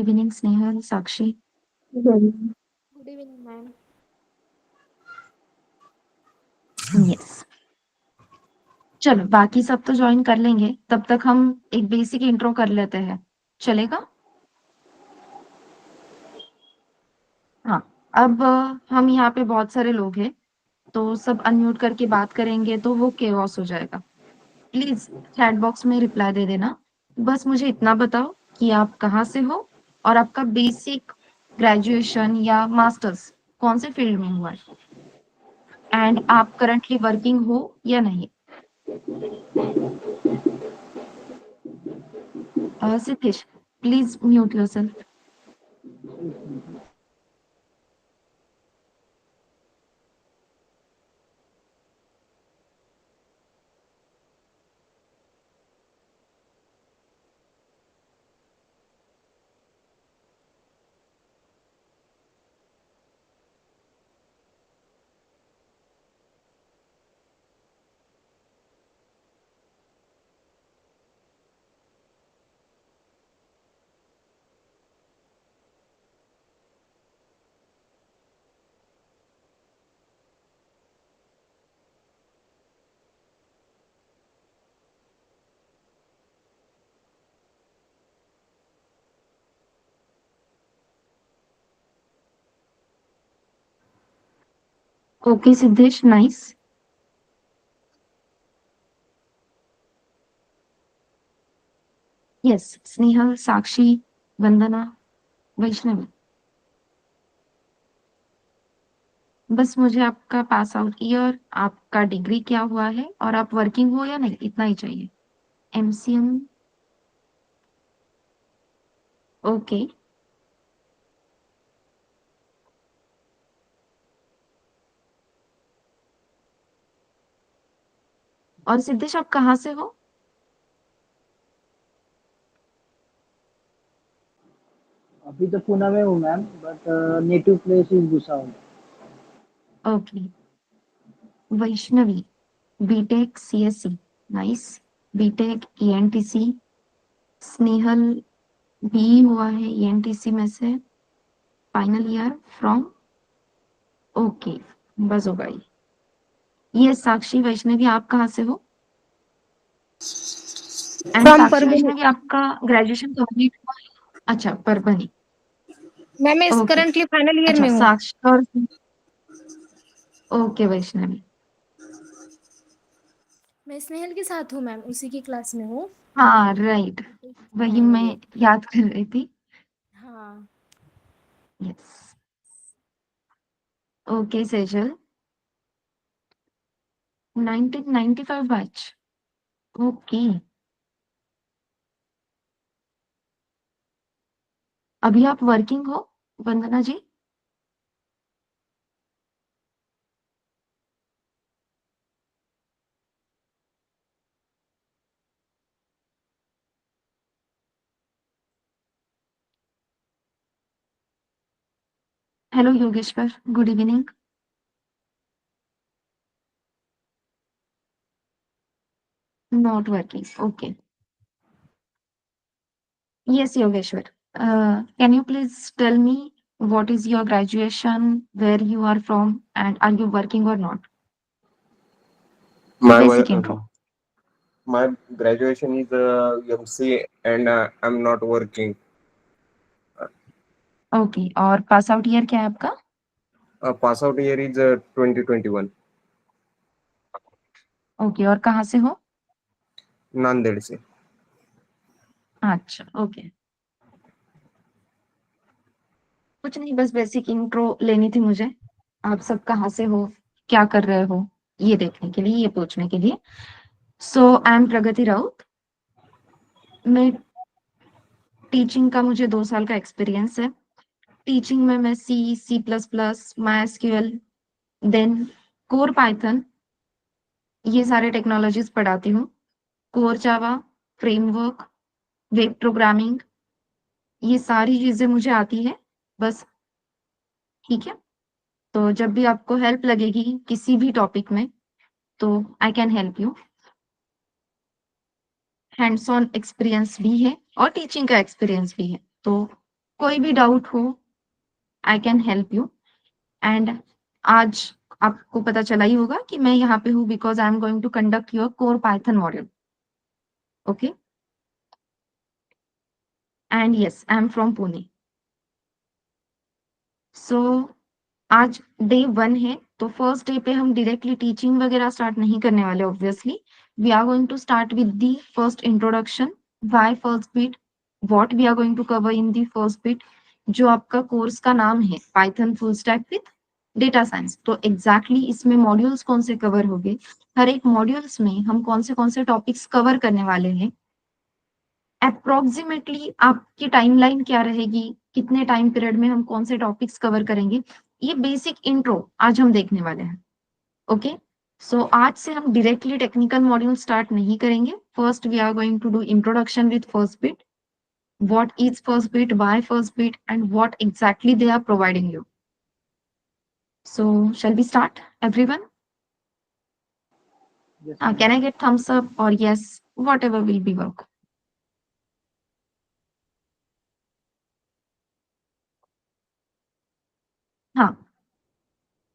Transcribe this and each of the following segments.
Evening Snehal, Sakshi. Good evening ma'am. Yes, चलो बाकी सब तो ज्वाइन कर लेंगे, तब तक हम एक बेसिक इंट्रो कर लेते हैं, चलेगा? हाँ। अब हम यहाँ पे बहुत सारे लोग हैं, तो सब अनम्यूट करके बात करेंगे तो वो केओस हो जाएगा। प्लीज चैट बॉक्स में रिप्लाई दे देना। बस मुझे इतना बताओ कि आप कहाँ से हो और आपका बेसिक ग्रेजुएशन या मास्टर्स कौन से फील्ड में हुआ है, एंड आप करंटली वर्किंग हो या नहीं। Siddhesh, please mute yourself. Okay Siddhesh, nice. Yes, Snehal, Sakshi, Vandana, Vaishnavi. बस मुझे आपका पास आउट ईयर, आपका डिग्री क्या हुआ है और आप वर्किंग हो या नहीं, इतना ही चाहिए। एमसीएम। ओके। और सिद्धेश, आप कहाँ से हो? अभी तो पुणे में हूँ ma'am, but native place is Bhusawal. Okay. Vaishnavi, BTech CSC, nice. BTech ENTC. Snehal B हुआ है ईएनटीसी में से, फाइनल ईयर फ्रॉम। ओके, बस हो गई। ये साक्षी, वैष्णवी, आप कहाँ से हो? एंड फ्रॉम साक्षी, परभणी। वैष्णवी, आपका ग्रेजुएशन कंप्लीट हुआ है? अच्छा, परभणी। मैम मैं ओके। करंटली फाइनल ईयर अच्छा, में हूँ। साक्षी और ओके वैष्णवी। मैं स्नेहल के साथ हूँ मैम, उसी की क्लास में हूँ। हाँ राइट, वही फाइनल मैं ईयर। याद कर रही थी। हाँ। Yes. Okay Sejal, 1995 batch. Okay. अभी आप वर्किंग हो, Vandana ji? Hello Yogeshwar, good evening. Not working, okay. Yes, Yogeshwar. Can you please tell me what is your graduation, where you are from, and are you working or not? My Basic intro. my graduation is MC and I'm not working. Okay, और पास out year क्या है आपका? Pass out year is 2021. Okay, और कहाँ से हो? नांदेड़ से। अच्छा, ओके। कुछ नहीं, बस बेसिक इंट्रो लेनी थी मुझे। आप सब कहाँ से हो, क्या कर रहे हो, ये देखने के लिए, ये पूछने के लिए। सो आई एम प्रगति राउत। मैं टीचिंग का, मुझे 2 साल का एक्सपीरियंस है। टीचिंग में मैं C++, MySQL, then core Python, ये सारे टेक्नोलॉजीज पढ़ाती हूँ। Core Java, framework, web programming, ये सारी चीजें मुझे आती है बस। ठीक है, तो जब भी आपको हेल्प लगेगी किसी भी टॉपिक में, तो I can help you. Hands on experience भी है और टीचिंग का एक्सपीरियंस भी है, तो कोई भी डाउट हो I can help you. And आज आपको पता चला ही होगा कि मैं यहाँ पे हूँ because I am going to conduct your core Python module. Okay, and yes I am from Pune. So आज डे 1 है, तो फर्स्ट डे पे हम डायरेक्टली टीचिंग वगैरह स्टार्ट नहीं करने वाले obviously. We are going to start with the first introduction, why First Bit, what we are going to cover in the First Bit. जो आपका कोर्स का नाम है Python full stack with data science, तो exactly इसमें modules कौन से cover होंगे, हर एक मॉड्यूल्स में हम कौन से टॉपिक्स कवर करने वाले हैं, अप्रोक्सीमेटली आपकी टाइमलाइन क्या रहेगी, कितने टाइम पीरियड में हम कौन से टॉपिक्स कवर करेंगे, ये बेसिक इंट्रो आज हम देखने वाले हैं। ओके, सो आज से हम डायरेक्टली टेक्निकल मॉड्यूल स्टार्ट नहीं करेंगे। First we are going to do introduction with First Bit, what is first bit, why first bit, and what exactly they are providing you. So shall we start, everyone? Yes, ma'am. Can I get thumbs up or yes, whatever will be work. हाँ,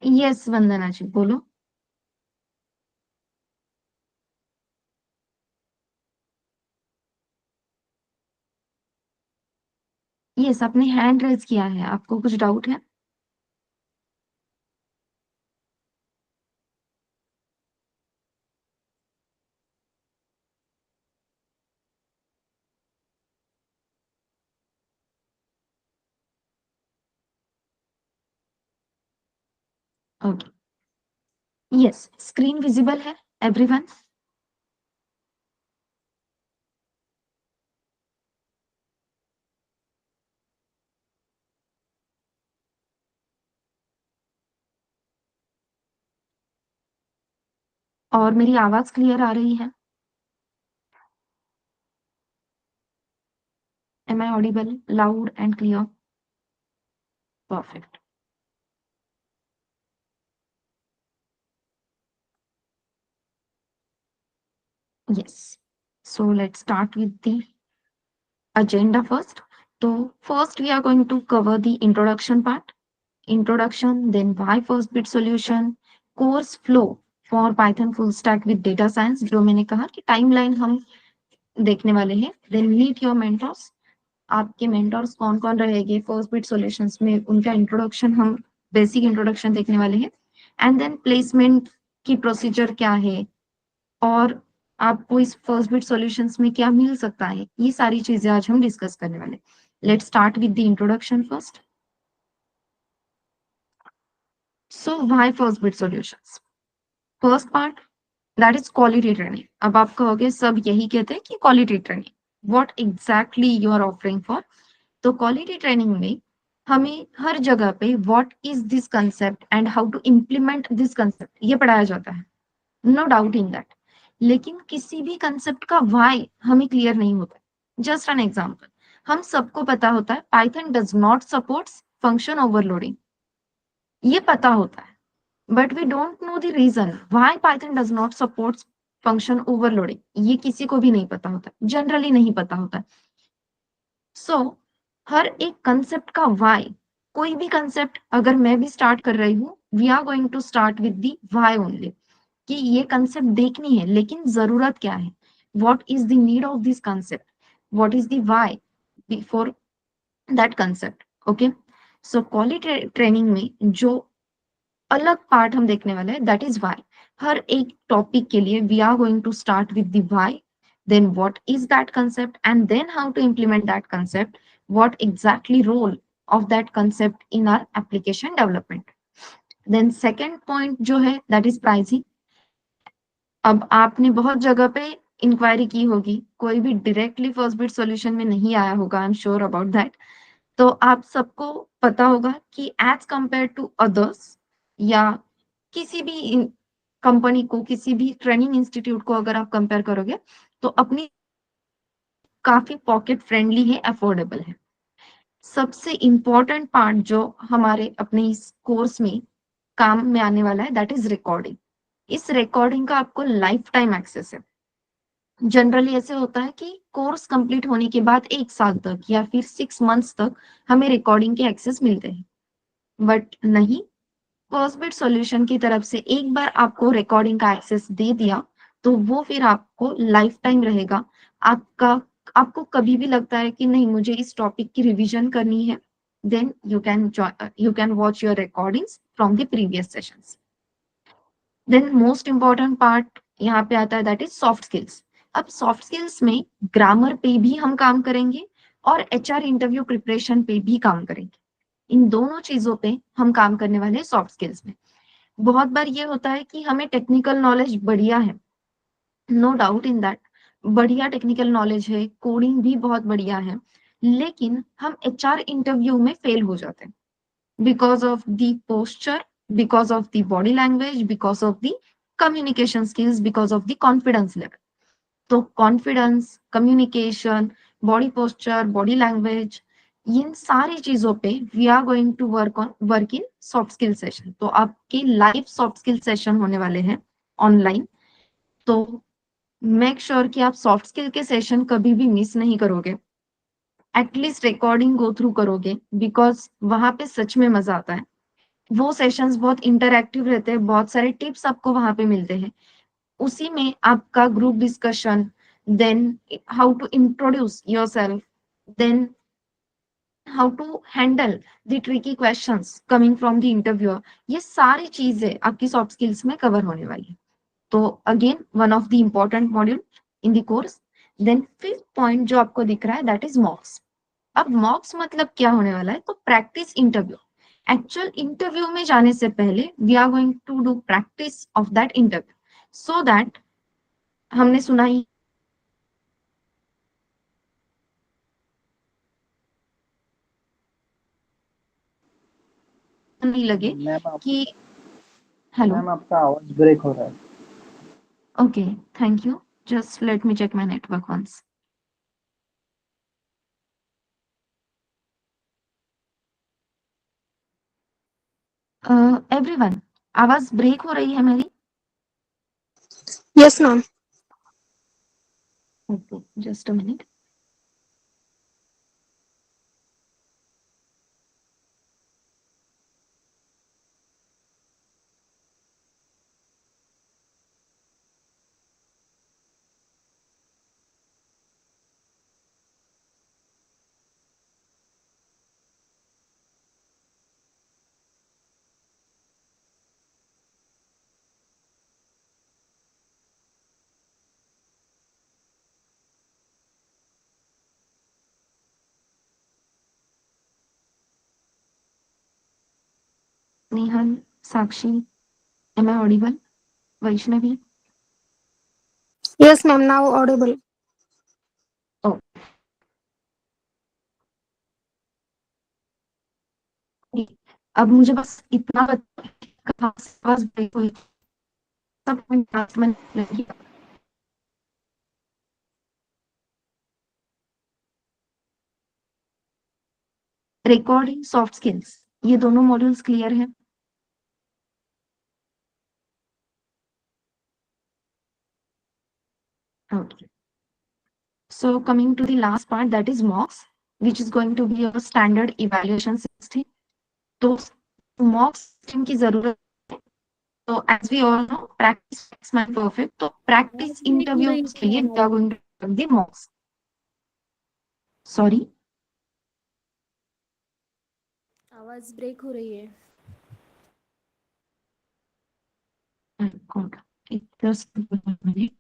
yes वंदना जी बोलो। Yes, आपने hand raise किया है, आपको कुछ doubt है? Okay, yes screen visible है everyone? और मेरी आवाज क्लियर आ रही है? Am I audible, loud and clear? Perfect. Yes. So let's start with the agenda first. So first we are going to cover the introduction part. Introduction, then why first bit solution, course flow for Python full stack with data science, जो मैंने कहा कि timeline हम देखने वाले हैं। Then meet your mentors. आपके mentors कौन कौन रहेंगे फर्स्ट बिट सॉल्यूशंस में, उनका इंट्रोडक्शन, हम बेसिक इंट्रोडक्शन देखने वाले हैं। एंड देन प्लेसमेंट की प्रोसीजर क्या है और आपको इस फर्स्ट बिट सॉल्यूशंस में क्या मिल सकता है, ये सारी चीजें आज हम डिस्कस करने वाले। Let's start with the introduction first. So why First bit solutions? First part that is quality training. अब आप कहोगे सब यही कहते हैं कि quality training, what exactly you are offering for? तो क्वालिटी ट्रेनिंग में हमें हर जगह पे what is this concept and how to implement this concept ये पढ़ाया जाता है, नो डाउट इन दैट। लेकिन किसी भी कंसेप्ट का व्हाई हमें क्लियर नहीं होता। जस्ट एन एग्जांपल, हम सबको पता होता है Python does not supports function overloading, ये पता होता है, but we don't know the reason why Python does not supports function overloading, ये किसी को भी नहीं पता होता, जनरली नहीं पता होता। सो हर एक कंसेप्ट का व्हाई, कोई भी कंसेप्ट अगर मैं भी स्टार्ट कर रही हूँ, we are going to start with the why only, कि ये कंसेप्ट देखनी है लेकिन जरूरत क्या है, what is the need of this concept, what is the why before that concept. Okay, so quality training में जो अलग पार्ट हम देखने वाले हैं दैट इज व्हाई। हर एक टॉपिक के लिए we are going to start with the why, then what is that concept, and then how to implement that concept, what exactly role of that concept in our application development. Then second point जो है that is pricing। अब आपने बहुत जगह पे inquiry की होगी, कोई भी डायरेक्टली फर्स्ट बिट सॉल्यूशन में नहीं आया होगा, I am sure about that. तो आप सबको पता होगा कि एज कंपेयर टू अदर्स या किसी भी कंपनी को, किसी भी ट्रेनिंग इंस्टीट्यूट को अगर आप कंपेयर करोगे तो अपनी काफी पॉकेट फ्रेंडली है, अफोर्डेबल है। सबसे इंपॉर्टेंट पार्ट जो हमारे अपने इस कोर्स में काम में आने वाला है दैट इज रिकॉर्डिंग। इस रिकॉर्डिंग का आपको लाइफ टाइम एक्सेस है। जनरली ऐसे होता है कि कोर्स कंप्लीट होने के बाद 1 साल तक या फिर 6 मंथ्स तक हमें रिकॉर्डिंग के एक्सेस मिलते हैं। बट नहीं, फर्स्टबिट सॉल्यूशन की तरफ से एक बार आपको रिकॉर्डिंग का एक्सेस दे दिया, तो वो फिर आपको लाइफ टाइम रहेगा। आपका आपको कभी भी लगता है कि नहीं मुझे इस टॉपिक की रिवीजन करनी है, then you can watch your recordings from the previous sessions. Then most important part यहाँ पे आता है, दैट इज सॉफ्ट स्किल्स। अब सॉफ्ट स्किल्स में ग्रामर पे भी हम काम करेंगे और एचआर इंटरव्यू प्रिपरेशन पे भी काम करेंगे। इन दोनों चीजों पे हम काम करने वाले हैं सॉफ्ट स्किल्स में। बहुत बार ये होता है कि हमें टेक्निकल नॉलेज बढ़िया है, नो डाउट इन दैट, बढ़िया टेक्निकल नॉलेज है, कोडिंग भी बहुत बढ़िया है, लेकिन हम एचआर इंटरव्यू में फेल हो जाते हैं because of the posture, because of the body language, because of the communication skills, because of the confidence level. तो confidence, communication, body posture, body language, इन सारी चीजों पे we are going to work in soft skill session. तो आपके live soft skill session होने वाले हैं ऑनलाइन। तो मेक श्योर कि आप सॉफ्ट स्किल के सेशन कभी भी मिस नहीं करोगे, एटलीस्ट रिकॉर्डिंग गो थ्रू करोगे, बिकॉज वहां पे सच में मजा आता है। वो सेशंस बहुत इंटरैक्टिव रहते हैं, बहुत सारे टिप्स आपको वहां पे मिलते हैं। उसी में आपका group discussion, then how to introduce yourself, then how to handle the tricky questions coming from the interviewer, ये सारी चीजें आपकी सॉफ्ट स्किल्स में कवर होने वाली है। तो again one of the important module in the course. Then fifth point जो आपको दिख रहा है, दैट इज मॉक्स। अब मॉक्स मतलब क्या होने वाला है, तो प्रैक्टिस इंटरव्यू। एक्चुअल इंटरव्यू में जाने से पहले we are going to do practice of that interview, so that हमने सुना ही नहीं लगे मैम आप कि हेलो। मैम आपका आवाज ब्रेक हो रहा है। Okay, thank you, just let me check my network once. Everyone, आवाज ब्रेक हो रही है मेरी? Yes ma'am. Okay, just a minute. Nehal, Sakshi, am I audible? Vaishnavi? Yes ma'am, now audible. Oh, अब मुझे बस इतना बता, कहाँ से आवाज ब्रेक हुई, सब पॉइंट में लगी। रिकॉर्डिंग, सॉफ्ट स्किल्स, ये दोनों मॉड्यूल्स क्लियर हैं? Okay. So coming to the last part, that is mocks, which is going to be your standard evaluation system. तो मॉक सिस्टम की जरूरत है। तो as we all know, practice makes man perfect. तो practice break हो रही interviews के लिए वी आर है। Going to the mocks. Sorry, आवाज ब्रेक हो रही है। God, just minute.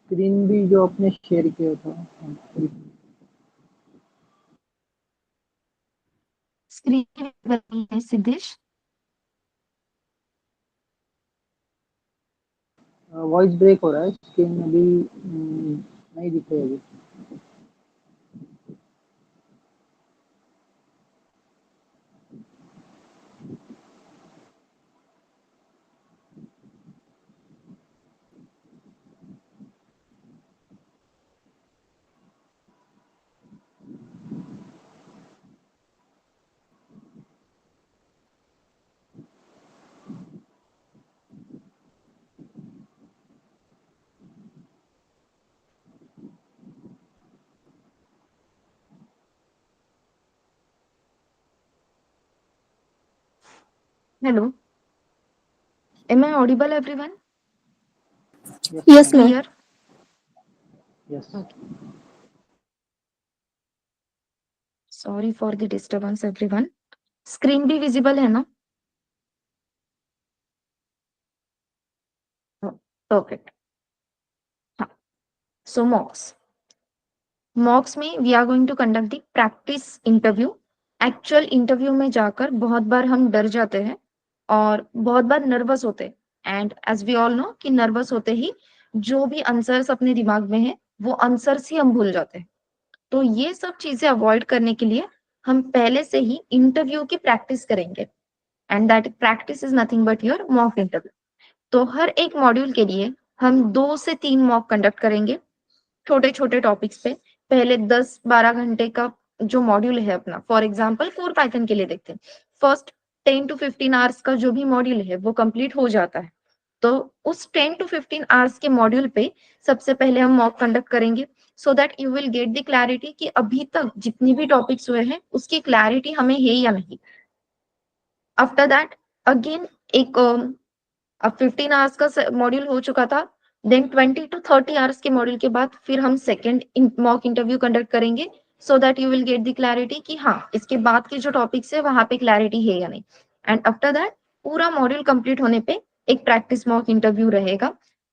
स्क्रीन भी जो आपने शेयर किया था। स्क्रीन है सिद्धेश? वॉइस ब्रेक हो रहा है, स्क्रीन अभी नहीं दिख रही अभी। Hello. Am I audible, everyone? Yes, ma'am. Clear? Yes. Okay. Sorry for the disturbance, everyone. Screen भी visible है ना? Oh, perfect. हाँ. So mocks. मॉक्स में we are going to conduct the practice interview. Actual interview में जाकर बहुत बार हम डर जाते हैं और बहुत बार नर्वस होते हैं। And as we all know कि नर्वस होते ही जो भी आंसर्स अपने दिमाग में है वो आंसर्स ही हम भूल जाते हैं। तो ये सब चीजें अवॉइड करने के लिए हम पहले से ही इंटरव्यू की प्रैक्टिस करेंगे। And that practice is nothing but your mock interview. तो हर एक मॉड्यूल के लिए हम 2 से 3 मॉक कंडक्ट करेंगे छोटे छोटे टॉपिक्स पे। पहले 10-12 घंटे का जो मॉड्यूल है अपना, फॉर एग्जाम्पल कोर पाइथन के लिए देखते हैं, फर्स्ट 10 to 15 आवर्स का जो भी मॉड्यूल है वो कंप्लीट हो जाता है। तो उस 10 to 15 आवर्स के मॉड्यूल पे सबसे पहले हम मॉक कंडक्ट करेंगे so that you will get the clarity कि अभी तक जितनी भी टॉपिक्स हुए हैं उसकी क्लैरिटी हमें है या नहीं। आफ्टर दैट अगेन एक अब 15 आवर्स का मॉड्यूल हो चुका था, देन 20 to 30 आवर्स के मॉड्यूल के बाद फिर हम सेकेंड मॉक इंटरव्यू कंडक्ट करेंगे so that you will get the clarity कि हाँ इसके बाद के जो टॉपिक्स है वहां पे क्लैरिटी है या नहीं। एंड आफ्टर दैट पूरा मॉड्यूल कंप्लीट होने पे एक प्रैक्टिस मॉक इंटरव्यू रहेगा।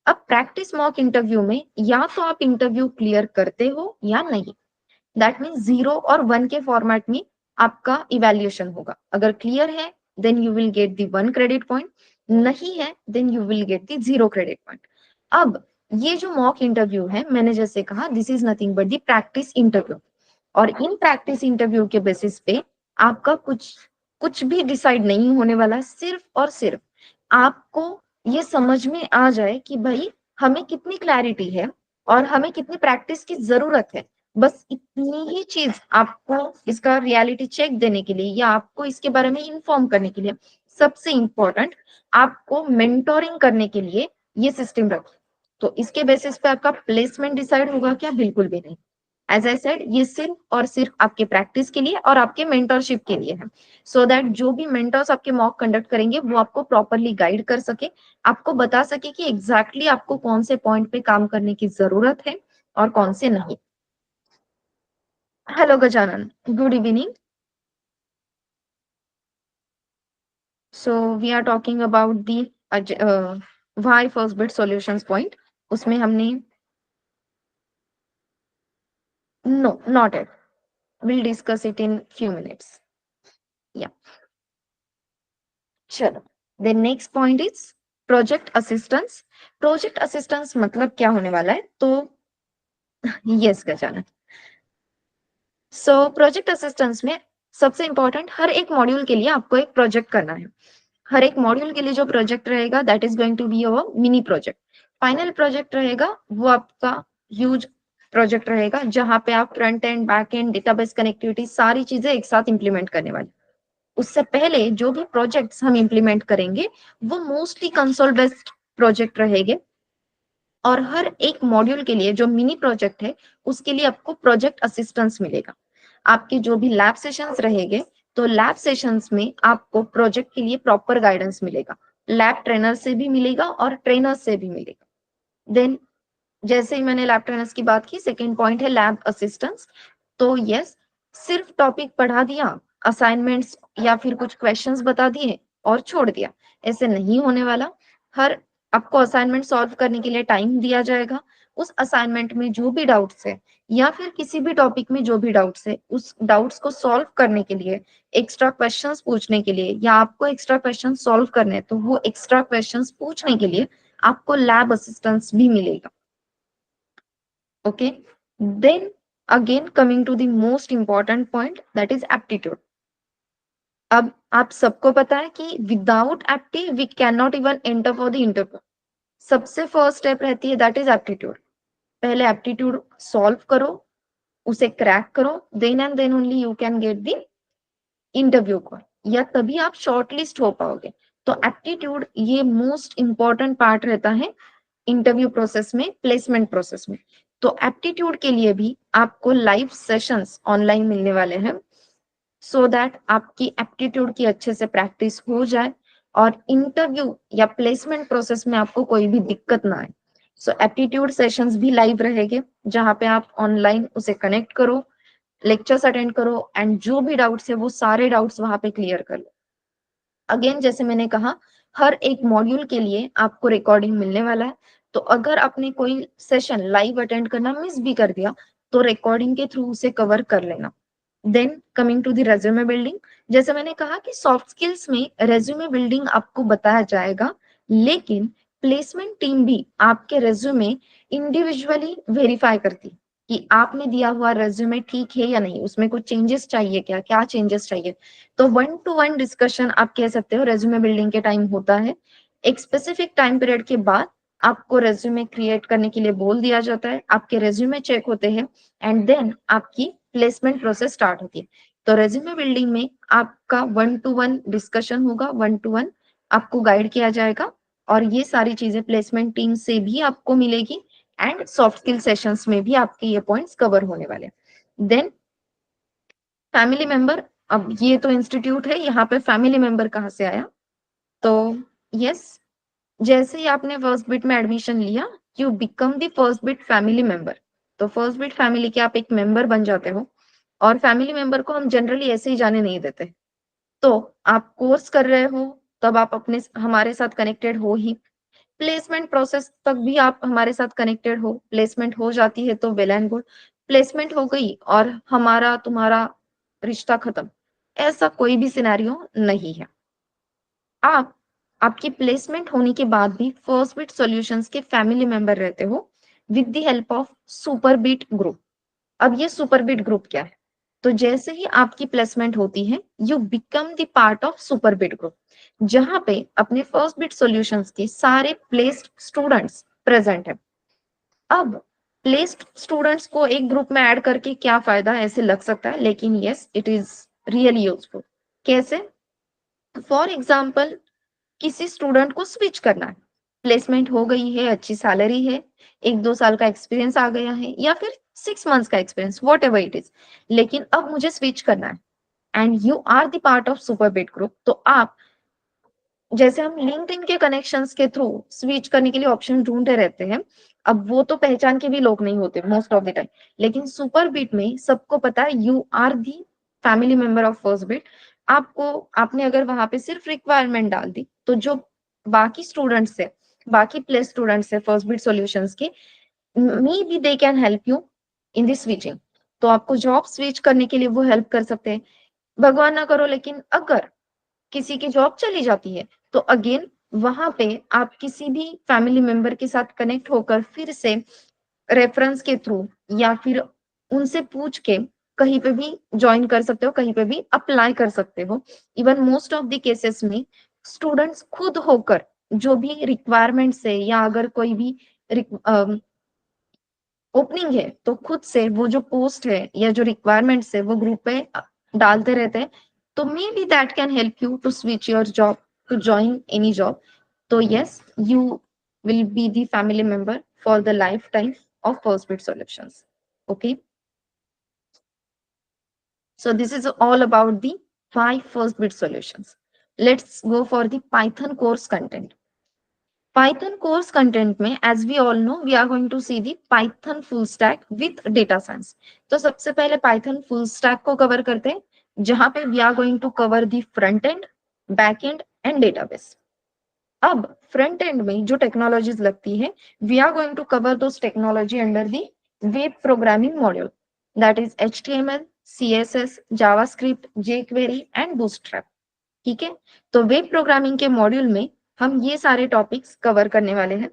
अब प्रैक्टिस मॉक इंटरव्यू में या तो आप इंटरव्यू क्लियर करते हो या नहीं। दैट मीन 0 और 1 के फॉर्मेट में आपका इवेल्युएशन होगा। अगर क्लियर है then you will get the 1 credit point, नहीं है then you will get the 0 credit point. अब ये जो मॉक इंटरव्यू है मैंने जैसे कहा this is nothing but the practice interview. और इन प्रैक्टिस इंटरव्यू के बेसिस पे आपका कुछ भी डिसाइड नहीं होने वाला। सिर्फ और सिर्फ आपको ये समझ में आ जाए कि भाई हमें कितनी क्लैरिटी है और हमें कितनी प्रैक्टिस की जरूरत है। बस इतनी ही चीज आपको इसका रियलिटी चेक देने के लिए या आपको इसके बारे में इन्फॉर्म करने के लिए, सबसे इंपॉर्टेंट आपको मेंटोरिंग करने के लिए ये सिस्टम रखें। तो इसके बेसिस पे आपका प्लेसमेंट डिसाइड होगा क्या? बिल्कुल भी नहीं। एज आई सेड ये सिर्फ और सिर्फ आपके प्रैक्टिस के लिए और आपके मेंटरशिप के लिए है सो दैट जो भी मेंटर्स आपके मॉक कंडक्ट करेंगे वो आपको प्रॉपरली गाइड कर सके, आपको बता सके कि एग्जैक्टली आपको कौन से पॉइंट पे काम करने की जरूरत है और कौन से नहीं। Hello Gajanan, good evening. So we are talking about the why First bit solutions point. उसमें हमने no not at, will discuss it in few minutes. या चलो then next point is project assistance. Project assistance मतलब क्या होने वाला है? तो yes Gajanan, so project assistance में सबसे इंपॉर्टेंट हर एक मॉड्यूल के लिए आपको एक प्रोजेक्ट करना है। हर एक मॉड्यूल के लिए जो प्रोजेक्ट रहेगा that is going to be your mini project. Final project रहेगा वो आपका ह्यूज प्रोजेक्ट रहेगा जहां पे आप front end back end database connectivity सारी चीजें एक साथ इंप्लीमेंट करने वाले। उससे पहले जो भी प्रोजेक्ट्स हम इंप्लीमेंट करेंगे वो मोस्टली कंसोल बेस्ड प्रोजेक्ट रहेंगे। और हर एक मॉड्यूल के लिए जो मिनी प्रोजेक्ट है उसके लिए आपको प्रोजेक्ट असिस्टेंस मिलेगा। आपके जो भी लैब सेशंस रहेंगे तो लैब सेशंस में आपको प्रोजेक्ट के लिए प्रॉपर गाइडेंस मिलेगा, लैब ट्रेनर से भी मिलेगा और ट्रेनर से भी मिलेगा। देन जैसे ही मैंने लैब ट्रेनर्स की बात की, सेकेंड पॉइंट है लैब असिस्टेंस। तो यस, सिर्फ टॉपिक पढ़ा दिया, असाइनमेंट्स या फिर कुछ क्वेश्चंस बता दिए और छोड़ दिया, ऐसे नहीं होने वाला। हर आपको असाइनमेंट सॉल्व करने के लिए टाइम दिया जाएगा। उस असाइनमेंट में जो भी डाउट्स है या फिर किसी भी टॉपिक में जो भी डाउट्स है उस डाउट्स को सॉल्व करने के लिए, एक्स्ट्रा क्वेश्चंस पूछने के लिए या आपको एक्स्ट्रा क्वेश्चन सॉल्व करने हैं तो वो एक्स्ट्रा क्वेश्चंस पूछने के लिए आपको लैब असिस्टेंस भी मिलेगा। Okay, then again coming to the most important point that is aptitude. अब आप सबको पता है कि without apti we can not even enter for the interview. सबसे फर्स्ट स्टेप रहती है दैट इज एप्टीट्यूड। पहले एप्टीट्यूड सॉल्व करो, उसे क्रैक करो, then and then only you can get the interview call, या तभी आप शॉर्टलिस्ट हो पाओगे। तो एप्टीट्यूड ये मोस्ट इंपॉर्टेंट पार्ट रहता है इंटरव्यू प्रोसेस में, प्लेसमेंट प्रोसेस में। तो एप्टीट्यूड के लिए भी आपको लाइव सेशंस ऑनलाइन मिलने वाले हैं सो दैट आपकी एप्टीट्यूड की अच्छे से प्रैक्टिस हो जाए। और इंटरव्यू या प्लेसमेंट प्रोसेस में आपको कोई भी दिक्कत ना आए। सो एप्टीट्यूड सेशंस भी लाइव रहेंगे, जहां पे आप ऑनलाइन उसे कनेक्ट करो, लेक्चर्स अटेंड करो एंड जो भी डाउट्स है वो सारे डाउट्स वहां पे क्लियर कर लो। अगेन जैसे मैंने कहा, हर एक मॉड्यूल के लिए आपको रिकॉर्डिंग मिलने वाला है, तो अगर आपने कोई सेशन लाइव अटेंड करना मिस भी कर दिया तो रिकॉर्डिंग के थ्रू उसे कवर कर लेना। Then coming to the resume building, जैसे मैंने कहा कि सॉफ्ट स्किल्स में रेज्यूमे बिल्डिंग आपको बताया जाएगा, लेकिन प्लेसमेंट टीम भी आपके रेज्यूमे इंडिविजुअली वेरीफाई करती कि आपने दिया हुआ रेज्यूमे ठीक है या नहीं, उसमें कुछ चेंजेस चाहिए क्या, क्या चेंजेस चाहिए। तो 1-to-1 डिस्कशन आप कह सकते हो रेज्यूमे बिल्डिंग के टाइम होता है। एक स्पेसिफिक टाइम पीरियड के बाद आपको रेज्यूमे क्रिएट करने के लिए बोल दिया जाता है, आपके रेज्यूमे चेक होते हैं एंड देन आपकी प्लेसमेंट प्रोसेस स्टार्ट होती है। तो रेज्यूमे बिल्डिंग में आपका 1-to-1 डिस्कशन होगा, 1-to-1 आपको गाइड किया जाएगा और ये सारी चीजें प्लेसमेंट टीम से भी आपको मिलेगी एंड सॉफ्ट स्किल सेशंस में भी आपके ये पॉइंट्स कवर होने वाले हैं। देन फैमिली मेंबर, अब ये तो इंस्टीट्यूट है, यहाँ पे फैमिली मेंबर कहाँ से आया? तो यस, जैसे ही आपने फर्स्ट बिट में एडमिशन लिया, you become the first bit family member. तो फर्स्ट बिट फैमिली के आप एक मेंबर बन जाते हो और फैमिली मेंबर को हम जनरली ऐसे ही जाने नहीं देते। तो आप कोर्स कर रहे हो तब आप अपने हमारे साथ कनेक्टेड हो ही, प्लेसमेंट प्रोसेस तक भी आप हमारे साथ कनेक्टेड हो, प्लेसमेंट हो जाती है तो वेल एंड गुड, प्लेसमेंट हो गई और हमारा तुम्हारा रिश्ता खत्म, ऐसा कोई भी सिनेरियो नहीं है। आप आपकी प्लेसमेंट होने के बाद भी फर्स्ट बिट सॉल्यूशंस के फैमिली मेंबर रहते हो with the help of super bit group. अब ये सुपर बिट ग्रुप क्या है? तो जैसे ही आपकी प्लेसमेंट होती है, you become the part of super bit group, जहां पे अपने फर्स्ट बिट सॉल्यूशंस के सारे प्लेस्ड स्टूडेंट्स प्रेजेंट है। अब प्लेस्ड स्टूडेंट्स को एक ग्रुप में ऐड करके क्या फायदा, ऐसे लग सकता है, लेकिन yes it is really useful. कैसे? फॉर एग्जाम्पल, किसी स्टूडेंट को स्विच करना है, प्लेसमेंट हो गई है, अच्छी सैलरी है, 1-2 साल का एक्सपीरियंस आ गया है या फिर 6 मंथ्स का experience, whatever it is, लेकिन अब मुझे स्विच करना है and you are the part of Superbit group. तो आप, जैसे हम लिंक्डइन के कनेक्शंस के थ्रू स्विच करने के लिए ऑप्शन ढूंढते रहते हैं, अब वो तो पहचान के भी लोग नहीं होते मोस्ट ऑफ द टाइम, लेकिन सुपर बिट में सबको पता है you are the family member of First Bit. आपको, आपने अगर वहां पे सिर्फ रिक्वायरमेंट डाल दी तो जो बाकी स्टूडेंट्स है, बाकी प्लेस स्टूडेंट्स है फर्स्ट बिट सॉल्यूशंस के, may be they can help you in this switching. तो आपको जॉब स्विच करने के लिए वो हेल्प कर सकते हैं। भगवान ना करो, लेकिन अगर किसी की जॉब चली जाती है तो अगेन वहां पे आप किसी भी फैमिली मेंबर के साथ कनेक्ट होकर फिर से रेफरेंस के थ्रू या फिर उनसे पूछ के कहीं पे भी ज्वाइन कर सकते हो, कहीं पे भी अप्लाई कर सकते हो। Even most of the cases में स्टूडेंट्स खुद होकर जो भी रिक्वायरमेंट्स है या अगर कोई भी ओपनिंग है तो खुद से वो जो पोस्ट है या जो रिक्वायरमेंट्स है वो ग्रुप पे डालते रहते हैं। तो maybe that can help you to switch your job, to join any job. तो yes, you will be the family member for the lifetime of FirstBit Solutions. Okay, so this is all about the why FirstBit Solutions. Let's go for the Python course content. Python course content में, as we all know, we are going to see the Python full stack with data science. तो सबसे पहले Python full stack को cover करते हैं, जहां पे we are going to cover the front end, back end and database. अब front end में जो टेक्नोलॉजीज लगती है, we are going to cover those technology under the web programming module, that is HTML, CSS, JavaScript, jQuery and Bootstrap. ठीक है, तो web programming के module में हम ये सारे टॉपिक्स कवर करने वाले हैं।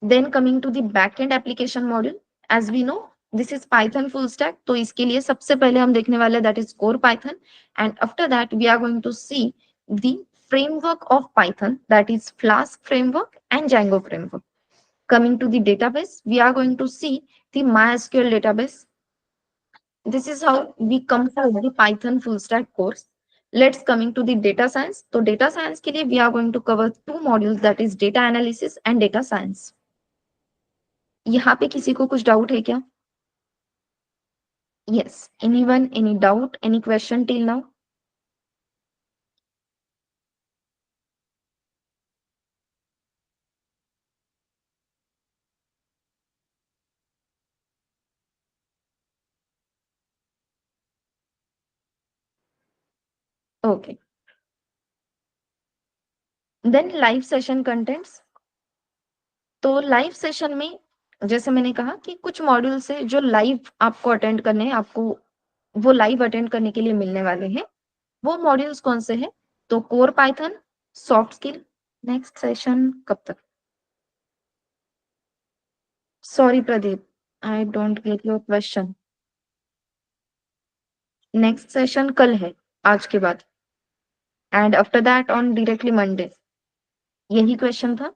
Then coming to the back end application module, as we know this is Python full stack, तो इसके लिए सबसे पहले हम देखने वाले that is core Python and after that we are going to see the framework of Python, that is Flask framework and Django framework. Coming to the database, we are going to see the MySQL database. This is how we complete the Python full stack course. Let's coming to the data science. So data science के लिए we are going to cover 2 modules, that is data analysis and data science. यहाँ पे किसी को कुछ doubt है क्या? Yes. Anyone, any doubt, any question till now? Okay, then live session contents. तो लाइव सेशन में जैसे मैंने कहा कि कुछ मॉड्यूल्स है जो लाइव आपको अटेंड करने हैं, आपको वो लाइव अटेंड करने के लिए मिलने वाले हैं। वो मॉड्यूल्स कौन से हैं? तो core Python, soft skill. Next session कब तक? Sorry Pradeep, I don't get your question. Next session कल है, आज के बाद, and after that on directly Monday. यही क्वेश्चन था।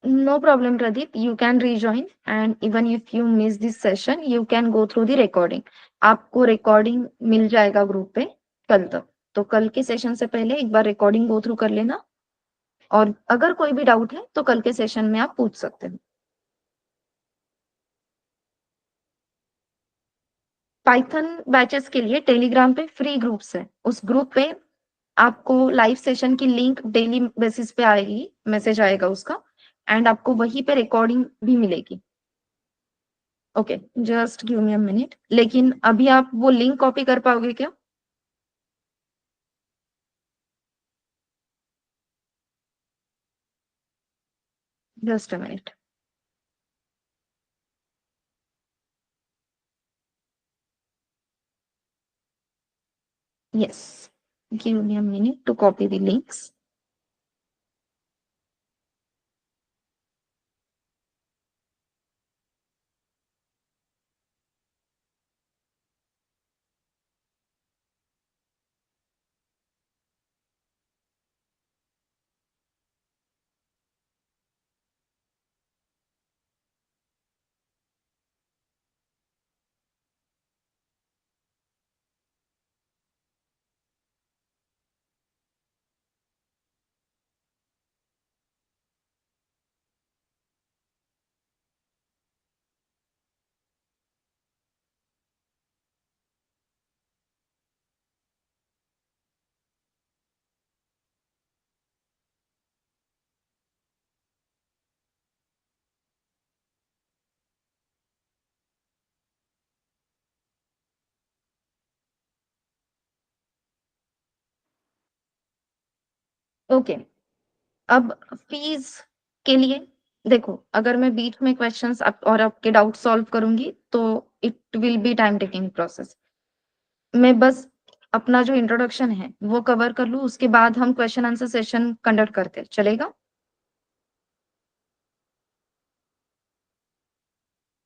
No problem, Pradeep. You can rejoin, and even if you miss this session, you can go through the recording. आपको recording मिल जाएगा group पे कल तक। तो कल के सेशन से पहले एक बार रिकॉर्डिंग गो थ्रू कर लेना, और अगर कोई भी डाउट है तो कल के सेशन में आप पूछ सकते हो। पाइथन बैचेस के लिए टेलीग्राम पे फ्री ग्रुप्स है। उस ग्रुप पे आपको लाइव सेशन की लिंक डेली बेसिस पे आएगी, मैसेज आएगा उसका, एंड आपको वहीं पे रिकॉर्डिंग भी मिलेगी। Okay, just give me a minute. लेकिन अभी आप वो लिंक कॉपी कर पाओगे क्या? Just a minute. Yes, give me a minute to copy the links. Okay, अब फीस के लिए देखो, अगर मैं बीच में क्वेश्चंस और आपके डाउट सॉल्व करूंगी तो it will be time taking process. मैं बस अपना जो इंट्रोडक्शन है वो कवर कर लूं, उसके बाद हम क्वेश्चन आंसर सेशन कंडक्ट करते हैं, चलेगा?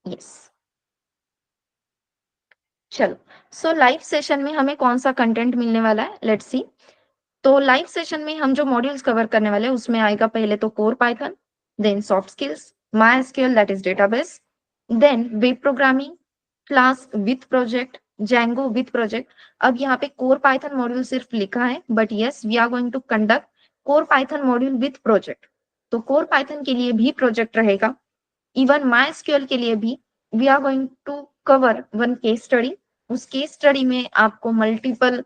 यस, चलो। सो लाइव सेशन में हमें कौन सा कंटेंट मिलने वाला है, लेट्स सी। तो लाइव सेशन में हम जो मॉड्यूल्स कवर करने वाले हैं उसमें आएगा पहले तो core Python, then soft skills, MySQL that is database, then web programming, class with project, Django with project. अब यहाँ पे कोर पाइथन मॉड्यूल सिर्फ लिखा है, but yes we are going to conduct core Python module with project. तो core Python के लिए भी प्रोजेक्ट रहेगा, इवन MySQL के लिए भी। We are going to cover one case study. उस केस स्टडी में आपको मल्टीपल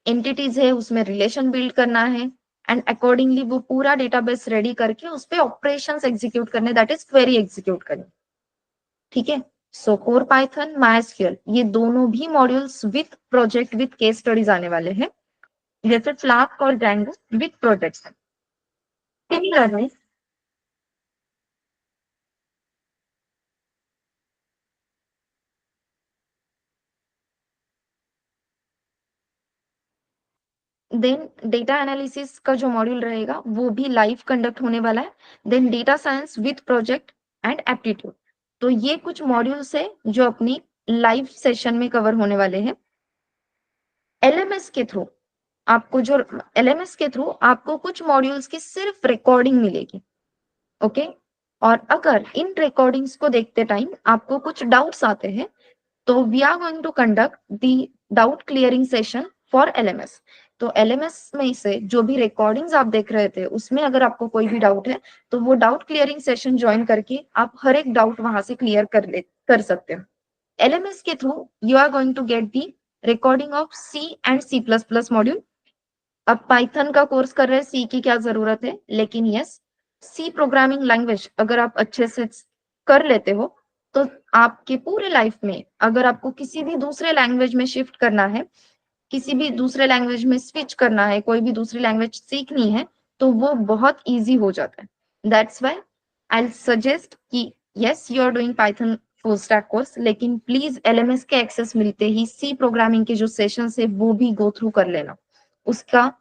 एंटिटीज है, उसमें रिलेशन बिल्ड करना है, एंड अकॉर्डिंगली वो पूरा डेटाबेस रेडी करके उस पे ऑपरेशंस एग्जीक्यूट करने, दैट इज क्वेरी एग्जीक्यूट करने। ठीक है, सो कोर पाइथन, MySQL ये दोनों भी modules with project with case studies आने वाले हैं, जैसे फ्लास्क और Django with projects. Similarly then data analysis का जो मॉड्यूल रहेगा वो भी लाइव कंडक्ट होने वाला है। Then data science with project and aptitude. तो ये कुछ मॉड्यूल्स है जो अपनी लाइव सेशन में कवर होने वाले हैं। एलएमएस के थ्रू आपको जो एलएमएस के थ्रू आपको कुछ मॉड्यूल्स की सिर्फ रिकॉर्डिंग मिलेगी। ओके, और अगर इन रिकॉर्डिंग्स को देखते टाइम आपको कुछ डाउट्स आते हैं तो we are going to conduct the doubt clearing session for LMS. तो एलएमएस में से जो भी रिकॉर्डिंग्स आप देख रहे थे उसमें अगर आपको कोई भी डाउट है तो वो डाउट क्लियरिंग सेशन ज्वाइन करके आप हर एक डाउट वहां से क्लियर कर सकते हो। एलएमएस के through you are going to get the recording of C and C++ module. अब पाइथन का कोर्स कर रहे हैं, सी की क्या जरूरत है, लेकिन यस, सी प्रोग्रामिंग लैंग्वेज अगर आप अच्छे से कर लेते हो तो आपके पूरे लाइफ में अगर आपको किसी भी दूसरे लैंग्वेज में शिफ्ट करना है, किसी भी दूसरे लैंग्वेज में स्विच करना है, कोई भी दूसरी लैंग्वेज सीखनी है, तो वो बहुत इजी हो जाता है। दैट्स व्हाई आई सजेस्ट कि yes you are doing Python full stack course, लेकिन प्लीज एलएमएस के एक्सेस मिलते ही सी प्रोग्रामिंग के जो सेशन है वो भी गो थ्रू कर लेना। उसका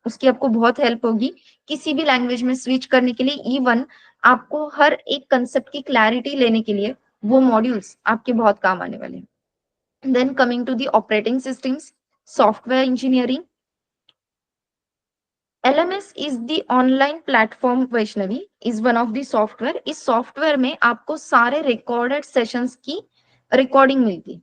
उसकी आपको बहुत हेल्प होगी किसी भी लैंग्वेज में स्विच करने के लिए। इवन आपको हर एक कंसेप्ट की क्लैरिटी लेने के लिए वो मॉड्यूल्स आपके बहुत काम आने वाले हैं। Then coming to the operating systems, software engineering. LMS is the online platform, Vaishnavi is one of the software. इस सॉफ्टवेयर में आपको सारे रिकॉर्डेड सेशंस की रिकॉर्डिंग मिलती,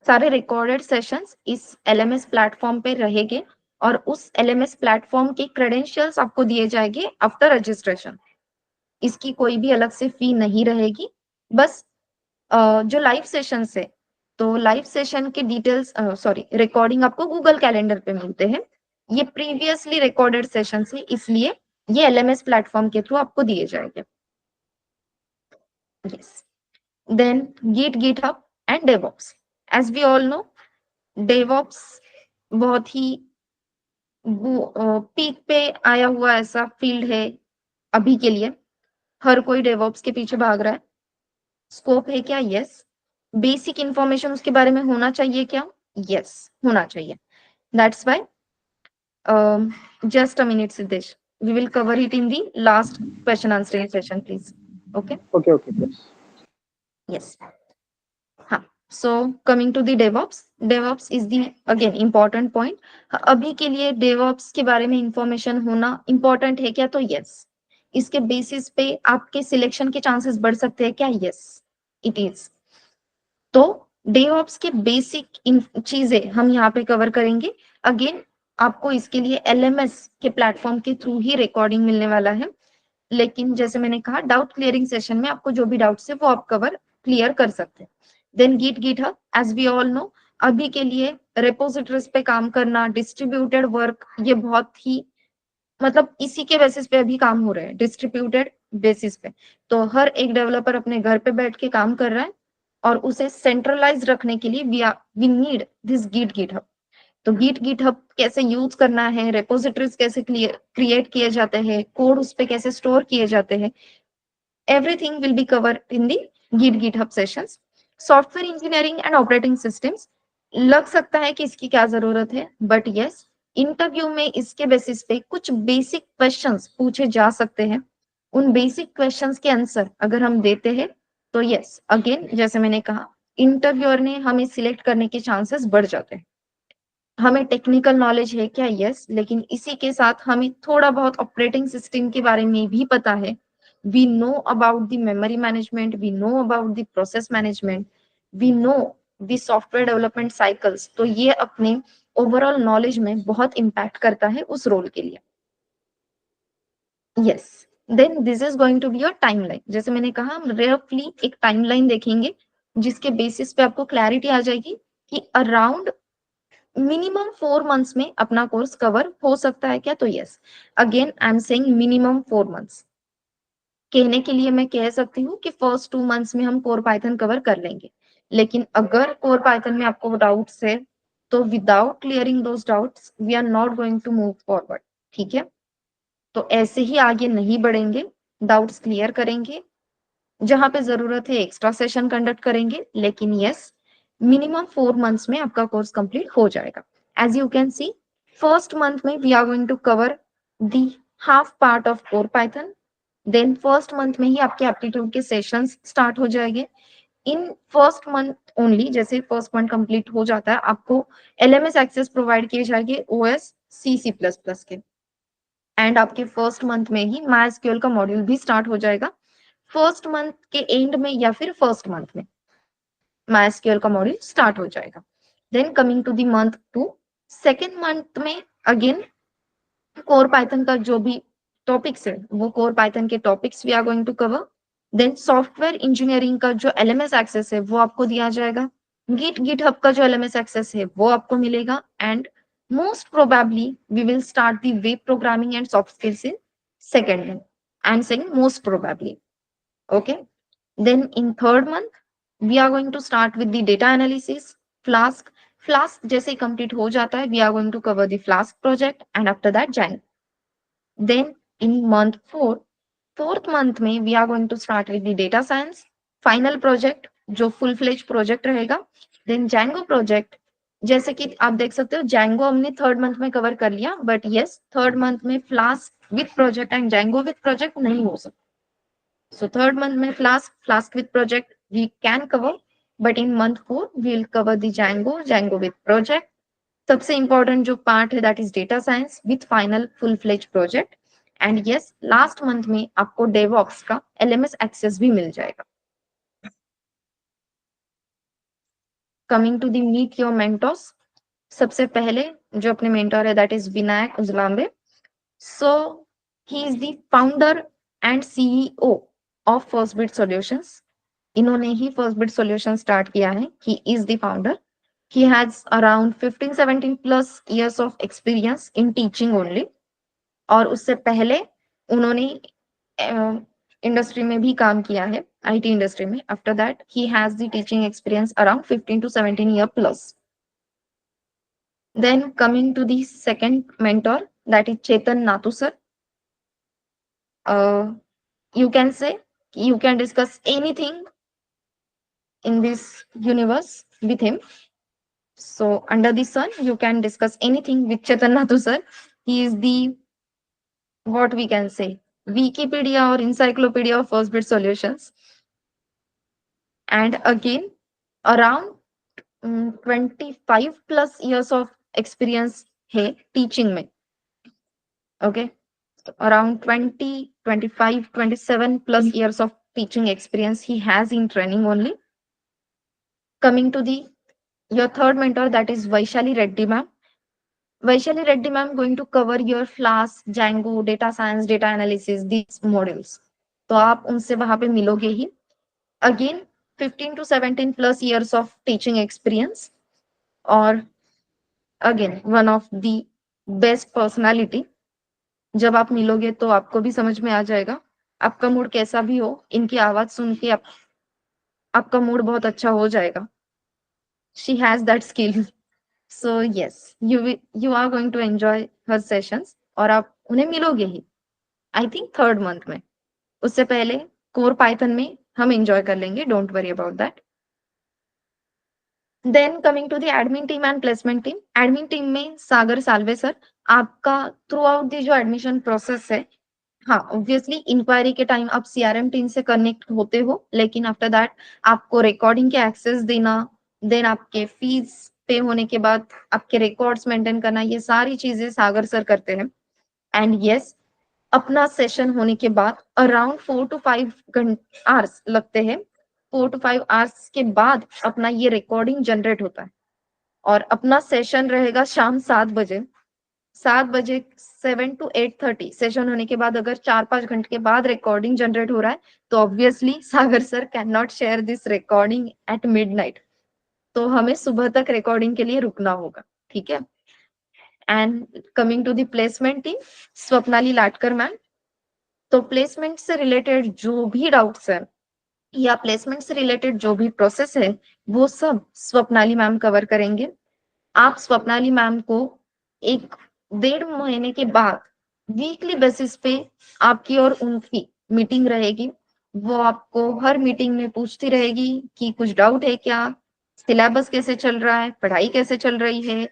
सारे रिकॉर्डेड सेशंस इस LMS प्लेटफॉर्म पे रहेंगे और उस LMS प्लेटफॉर्म के क्रेडेंशियल्स आपको दिए जाएंगे आफ्टर रजिस्ट्रेशन। इसकी कोई भी अलग से फी नहीं रहेगी। बस जो लाइव सेशन है, तो लाइव सेशन के डिटेल्स रिकॉर्डिंग आपको गूगल कैलेंडर पे मिलते हैं। ये प्रीवियसली रिकॉर्डेड सेशन है, इसलिए ये LMS प्लेटफॉर्म के थ्रू आपको दिए जाएंगे। Yes, then GitHub and DevOps. As we all know, DevOps बहुत ही पीक पे आया हुआ ऐसा फील्ड है अभी के लिए। हर कोई डेवऑप्स के पीछे भाग रहा है। स्कोप है क्या? यस। बेसिक इंफॉर्मेशन उसके बारे में होना चाहिए क्या? यस, होना चाहिए। That's why just a minute, Siddesh. We will cover it in the last question answering session, please. Okay? Okay, please. Yes. हाँ, so coming to the DevOps is the again important point. अभी के लिए DevOps के बारे में information होना important है क्या? तो yes. इसके बेसिस पे आपके सिलेक्शन के चांसेस बढ़ सकते हैं क्या? yes, it is. तो DevOps के बेसिक चीजें हम यहाँ पे कवर करेंगे। अगेन आपको इसके लिए LMS के प्लेटफॉर्म के थ्रू ही रिकॉर्डिंग मिलने वाला है, लेकिन जैसे मैंने कहा डाउट क्लियरिंग सेशन में आपको जो भी डाउट्स है वो आप क्लियर कर सकते हैं। Then GitHub, as we all know, अभी के लिए रेपोजिटरीज पे काम करना, डिस्ट्रीब्यूटेड वर्क, ये बहुत ही मतलब इसी के बेसिस पे अभी काम हो रहे हैं, डिस्ट्रीब्यूटेड बेसिस पे। तो हर एक डेवलपर अपने घर पे बैठ के काम कर रहा है और उसे सेंट्रलाइज रखने के लिए वी नीड दिस गिटहब। तो गिटहब कैसे यूज करना है, रेपोजिटरीज कैसे क्रिएट किए जाते हैं, कोड उस पे कैसे स्टोर किए जाते हैं, everything will be cover in the GitHub sessions. Software engineering and operating systems, लग सकता है कि इसकी क्या जरूरत है, बट यस, इंटरव्यू में इसके बेसिस पे कुछ बेसिक क्वेश्चंस पूछे जा सकते हैं। उन बेसिक क्वेश्चंस के आंसर अगर हम देते हैं तो यस, अगेन जैसे मैंने कहा, इंटरव्यूअर ने हमें सिलेक्ट करने के चांसेस बढ़ जाते हैं। हमें टेक्निकल नॉलेज है क्या? यस, लेकिन इसी के साथ हमें थोड़ा बहुत ऑपरेटिंग सिस्टम के बारे में भी पता है। We know about the memory management, we know about the process management, we know the software development cycles. तो ये अपने ओवरऑल नॉलेज में बहुत इम्पैक्ट करता है उस रोल के लिए। Yes, then this is going to be your timeline. जैसे मैंने कहा, हम रफली एक टाइमलाइन देखेंगे जिसके बेसिस पे आपको क्लैरिटी आ जाएगी कि अराउंड मिनिमम 4 मंथ्स में अपना कोर्स कवर हो सकता है क्या? तो yes, again I am saying minimum 4 months. कहने के लिए मैं कह सकती हूँ कि फर्स्ट 2 मंथ्स में हम कोर पाइथन कवर कर लेंगे, लेकिन अगर कोर पाइथन में आपको डाउट्स है तो without clearing those doubts we are not going to move forward. ठीक है, तो ऐसे ही आगे नहीं बढ़ेंगे, डाउट्स क्लियर करेंगे, जहां पे जरूरत है एक्स्ट्रा सेशन कंडक्ट करेंगे, लेकिन यस, मिनिमम 4 मंथ्स में आपका कोर्स कंप्लीट हो जाएगा। As you can see, first month में we are going to cover the half part of core Python. Then first month में ही आपके एप्टीट्यूड के सेशंस स्टार्ट हो जाएंगे। इन फर्स्ट मंथ ओनली, जैसे फर्स्ट मंथ कंप्लीट हो जाता है, आपको LMS एक्सेस प्रोवाइड किए जाएंगे OS C++ के, एंड आपके फर्स्ट मंथ में ही MySQL का मॉड्यूल भी स्टार्ट हो जाएगा। फर्स्ट मंथ के एंड में या फिर फर्स्ट मंथ में MySQL का मॉड्यूल स्टार्ट हो जाएगा। Then coming to the month 2, second month में अगेन कोर पाइथन का जो भी टॉपिक्स है वो कोर पाइथन के topics we are going to cover. Then software engineering का जो LMS एक्सेस है वो आपको दिया जाएगा। गिटहब का जो एलएमएस एक्सेस है वो आपको मिलेगा and most probably we will start the web programming and soft skills in second month. I am saying most probably. Okay. Then in third month, we are going to start with the data analysis, Flask. Flask जैसे ही complete हो जाता है, we are going to cover the Flask project and after that Django. Then in month fourth month में we are going to start with the data science, final project जो full fledged project रहेगा. Then Django project जैसे कि आप देख सकते हो Django हमने थर्ड मंथ में कवर कर लिया, बट यस थर्ड मंथ में Flask with project and Django with project नहीं हो सकता. So third month में Flask with project we can cover, but in month 4 we will cover the Django with project. सबसे important जो part है that is data science with final full fledged project. And yes, last month में आपको DevOps का LMS access भी मिल जाएगा. Coming to the meet your mentors. सबसे पहले जो अपने mentor है that is Vinayak Uzlambe. So he is the founder and CEO of Firstbit Solutions. इन्होंने ही फर्स्ट बिट सॉल्यूशन स्टार्ट किया है. He is the founder. He has around 15-17 plus years of experience in teaching only. और उससे पहले उन्होंने industry में भी काम किया है, आईटी इंडस्ट्री में. After that he has the teaching experience around 15 to 17 year plus. Then coming to the second mentor, that is Chetan Nathu sir. You can say you can discuss anything in this universe with him. So under the sun, you can discuss anything with Chetan Nathu sir. He is the, what we can say, Wikipedia or encyclopedia of first bit solutions. And again, around 25 plus years of experience है teaching में. Okay. Around 20, 25, 27 plus years of teaching experience he has in training only. Coming to the your third mentor, that is Vaishali Reddy ma'am. Vaishali Reddy ma'am going to cover your Flask, Django, data science, data analysis, these modules. तो आप उनसे वहां पे मिलोगे ही. Again, 15 to 17 plus years of teaching experience. और again, one of the best personality. जब आप मिलोगे तो आपको भी समझ में आ जाएगा. आपका मूड कैसा भी हो, इनकी आवाज सुन के आपका मूड बहुत अच्छा हो जाएगा. She has that skill. So yes, you are going to enjoy her sessions और आप उन्हें मिलोगे ही. I think third month में. उससे पहले core Python में हम enjoy कर लेंगे. Don't worry about that. Then coming to the admin team and placement team. Admin team में सागर सालवे सर आपका throughout the जो admission process है, हाँ ऑब्वियसली इंक्वायरी के टाइम आप सीआरएम टीम से कनेक्ट होते हो, लेकिन आफ्टर दैट आपको रिकॉर्डिंग के एक्सेस देना, देन आपके फीस पे होने के बाद आपके रिकॉर्ड्स मेंटेन करना, ये सारी चीजें सागर सर करते हैं. एंड यस, अपना सेशन होने के बाद अराउंड 4 to 5 आवर्स लगते हैं. 4 to 5 आवर्स के बाद अपना ये रिकॉर्डिंग जनरेट होता है और अपना सेशन रहेगा शाम 7 बजे. 7 बजे 7 to 8:30 सेशन होने के बाद अगर 4-5 घंटे के बाद रिकॉर्डिंग जनरेट हो रहा है तो obviously Sagar sir can not share this recording at midnight. तो हमें सुबह तक रिकॉर्डिंग के लिए रुकना होगा. ठीक है. And coming to the placement team, Swapnali Latkar ma'am. तो प्लेसमेंट से रिलेटेड जो भी डाउट्स है या प्लेसमेंट से रिलेटेड जो भी प्रोसेस है वो सब स्वप्नाली मैम कवर करेंगे. आप स्वप्नाली मैम को 1-1.5 महीने के बाद वीकली बेसिस पे आपकी और उनकी मीटिंग रहेगी. वो आपको हर मीटिंग में पूछती रहेगी कि कुछ डाउट है क्या, सिलेबस कैसे चल रहा है, पढ़ाई कैसे चल रही है,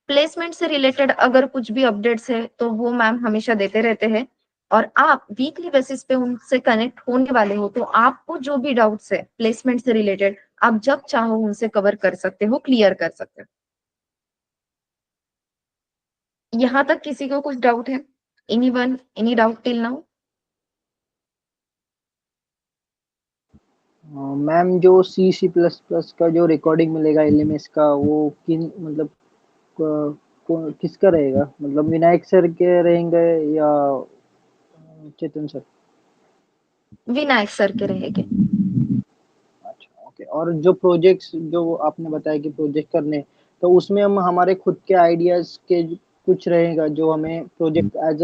प्लेसमेंट से रिलेटेड अगर कुछ भी अपडेट्स है तो वो मैम हमेशा देते रहते हैं. और आप वीकली बेसिस पे उनसे कनेक्ट होने वाले हो तो आपको जो भी डाउट्स है प्लेसमेंट से रिलेटेड आप जब चाहो उनसे कवर कर सकते हो, क्लियर कर सकते हो. यहाँ तक किसी को कुछ डाउट है? Anyone, any doubt till now? Ma'am जो C++ का जो रिकॉर्डिंग मिलेगा एलएमएस का, वो किन मतलब किसका रहेगा? मतलब विनायक सर के रहेंगे या चेतन सर? विनायक सर के रहेंगे. अच्छा, ओके. और जो प्रोजेक्ट्स जो आपने बताया कि प्रोजेक्ट करने, तो उसमें हम हमारे खुद के आइडियाज के कुछ रहेगा जो हमें प्रोजेक्ट एज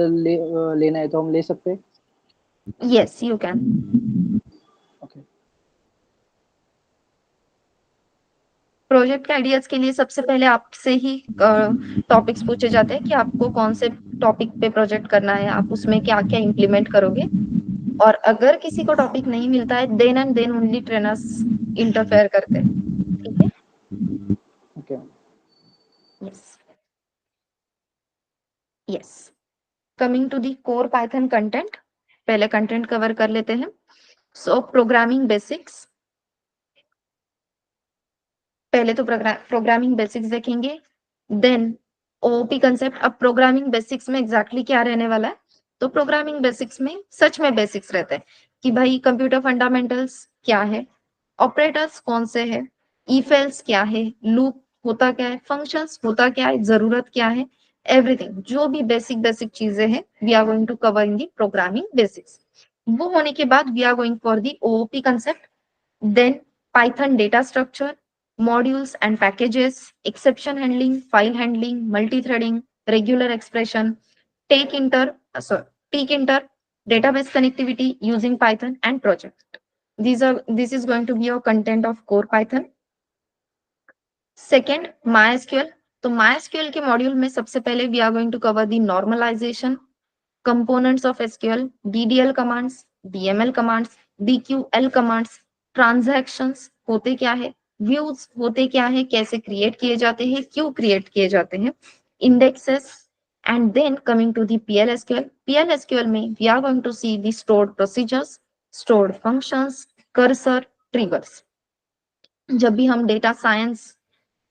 लेना है तो हम ले सकते हैं। Yes, you can. Okay. Project के आइडियाज के लिए सबसे पहले आपसे ही टॉपिक्स पूछे जाते हैं कि आपको कौन से टॉपिक पे प्रोजेक्ट करना है, आप उसमें क्या क्या इम्प्लीमेंट करोगे। और अगर किसी को टॉपिक नहीं मिलता है, then and then only trainers interfere करते हैं। ठीक है। Okay. Yes yes. Coming to the core Python content, पहले कंटेंट कवर कर लेते हैं। सो प्रोग्रामिंग बेसिक्स, पहले तो प्रोग्रामिंग बेसिक्स देखेंगे, देन ओओपी कंसेप्ट। अब प्रोग्रामिंग बेसिक्स में एग्जैक्टली क्या रहने वाला है, तो प्रोग्रामिंग बेसिक्स में सच में बेसिक्स रहते हैं कि भाई कंप्यूटर फंडामेंटल्स क्या है, ऑपरेटर्स कौन से है, इफ एल्स क्या है, लूप होता क्या है, फंक्शंस होता क्या है, जरूरत क्या है, एवरीथिंग जो भी बेसिक बेसिक चीजें हैं we are going to cover in the programming basics. वो होने के बाद we are going for the OOP concept, then Python data structure, modules and packages, exception handling, file handling, multi-threading, regular expression, take inter, database connectivity using Python and project. This is going to be your content of core Python. Second, MySQL. तो MySQL के module में सबसे पहले we are going to cover the normalization, components of SQL, DDL commands, DML commands, DQL commands, transactions होते क्या है, views होते क्या है, कैसे क्रिएट किए जाते हैं, क्यों क्रिएट किए जाते हैं, indexes, and then coming to the PLSQL. PLSQL में we are going to see the stored procedures, stored functions, cursor, triggers. जब भी हम डेटा साइंस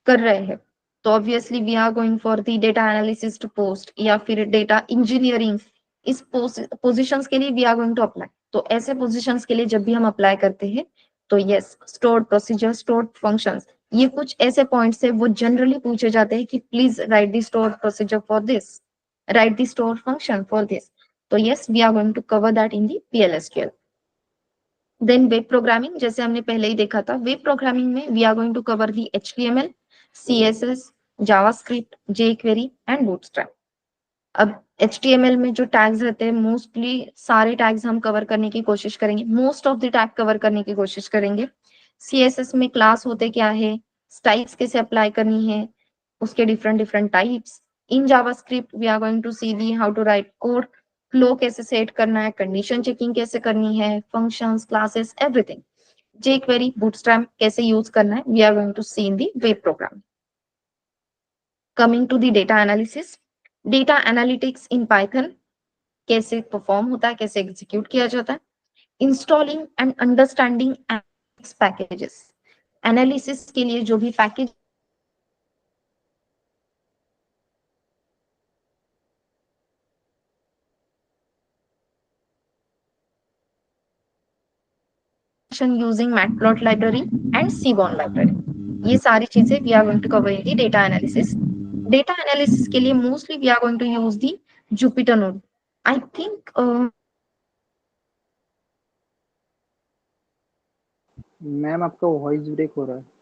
कर रहे हैं तो obviously we are going for the data analysis post या फिर डेटा इंजीनियरिंग, इस पोजीशंस के लिए we are going to apply. तो ऐसे पोजीशंस के लिए जब भी हम अप्लाई करते हैं तो yes, stored procedure, stored functions, ये कुछ ऐसे पॉइंट्स है वो जनरली पूछे जाते हैं कि please write the stored procedure for this, write the stored function for this. तो yes, we are going to cover that in the PLSQL। Then web programming, जैसे हमने पहले ही देखा था, वेब प्रोग्रामिंग में we are going to cover the HTML, CSS, JavaScript, jQuery and bootstrap. अब HTML में जो टैग्स रहते हैं मोस्टली सारे टैग्स हम कवर करने की कोशिश करेंगे, most of the tag cover करने की कोशिश करेंगे। CSS में क्लास होते क्या है, स्टाइल्स कैसे अप्लाई करनी है, उसके different different types. In JavaScript we are going to see the how to write code, flow कैसे सेट करना है, कंडीशन चेकिंग कैसे करनी है, functions, classes, everything. jQuery, bootstrap कैसे यूज करना है, we are going to see in the web program. Coming to the data analysis, data analytics in Python कैसे परफॉर्म होता है, कैसे एग्जीक्यूट किया जाता है, installing and understanding packages, analysis के लिए जो भी package using Matplot library and Seaborn library, ये सारी चीजें we are going to cover in the data analysis. Data analysis के लिए mostly we are going to use the Jupyter node. I think ma'am आपका वॉइस ब्रेक हो रहा है।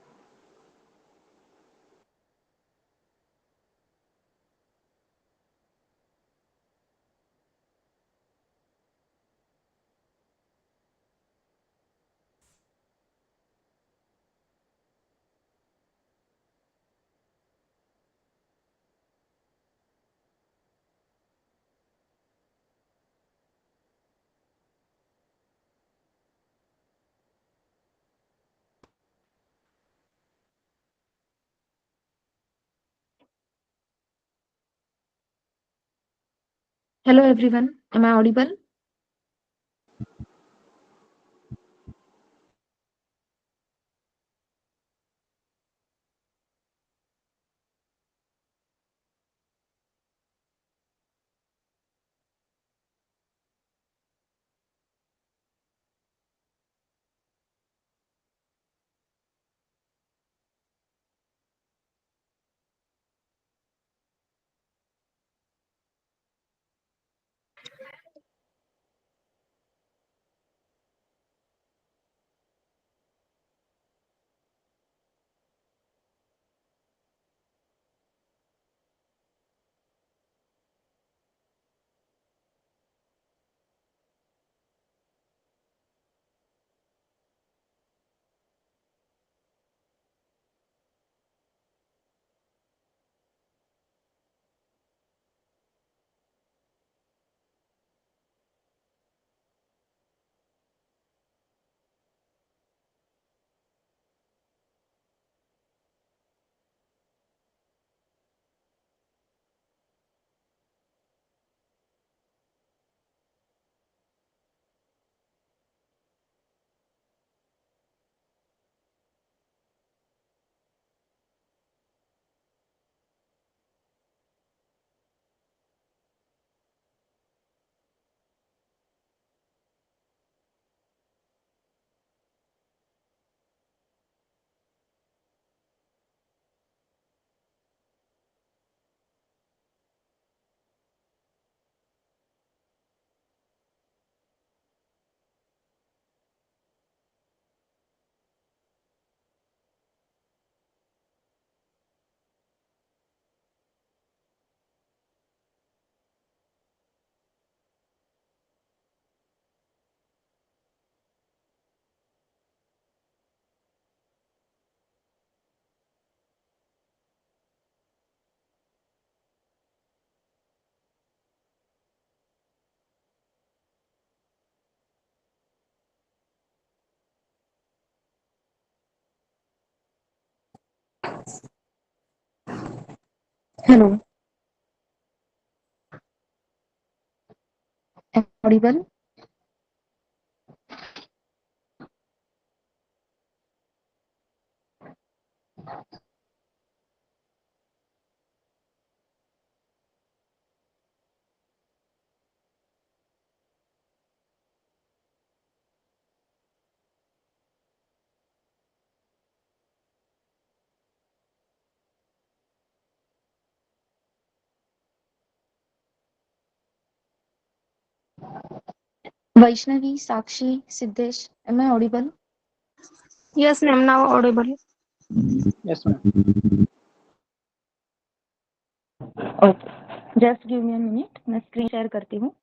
hello everyone, am I audible? Hello, am I audible? Vaishnavi, Sakshi, Siddesh, am I audible? Yes, ma'am. Now audible. Yes, ma'am. Okay, just give me a minute, मैं screen share करती हूँ.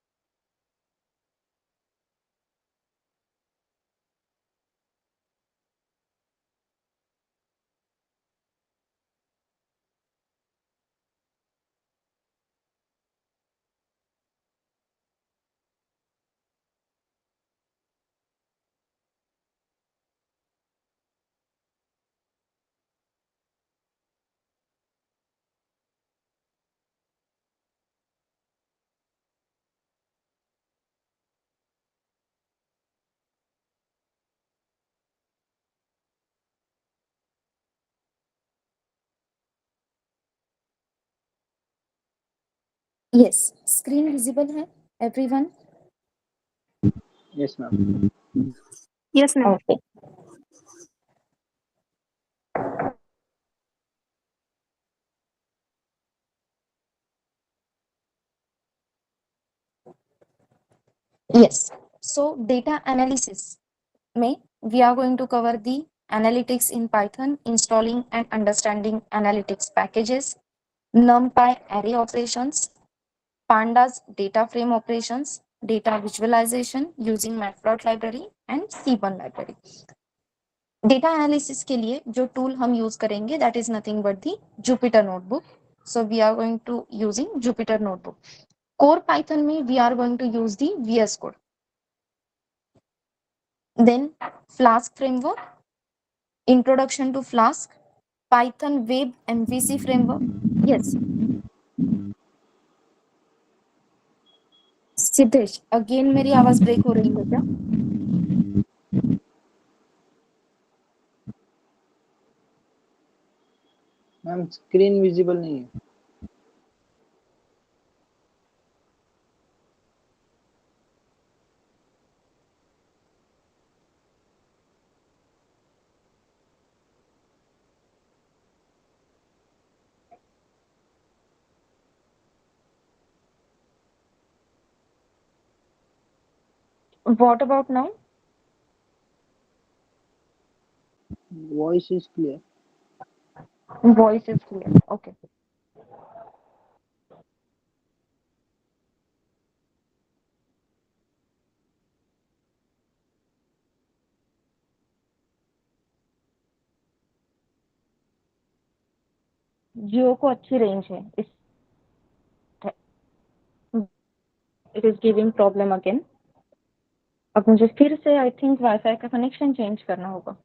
Yes, screen visible है everyone? Yes, ma'am. Yes, ma'am. Okay. Yes. So data analysis में we are going to cover the analytics in Python, installing and understanding analytics packages, NumPy array operations, Pandas data frame operations, data visualization using Matplotlib library and C1 library. Data analysis के लिए जो tool हम use करेंगे that is nothing but the Jupyter notebook. So we are going to using Jupyter notebook. Core Python में we are going to use the VS code. Then flask framework, introduction to flask, Python web MVC framework. Yes Siddhesh, again मेरी आवाज break हो रही है क्या? Ma'am screen visible नहीं है. What about now? Voice is clear. Voice is clear. Okay. Jio को अच्छी रेंज है, it is giving problem again. अब मुझे फिर से आई थिंक वाईफाई का कनेक्शन चेंज करना होगा.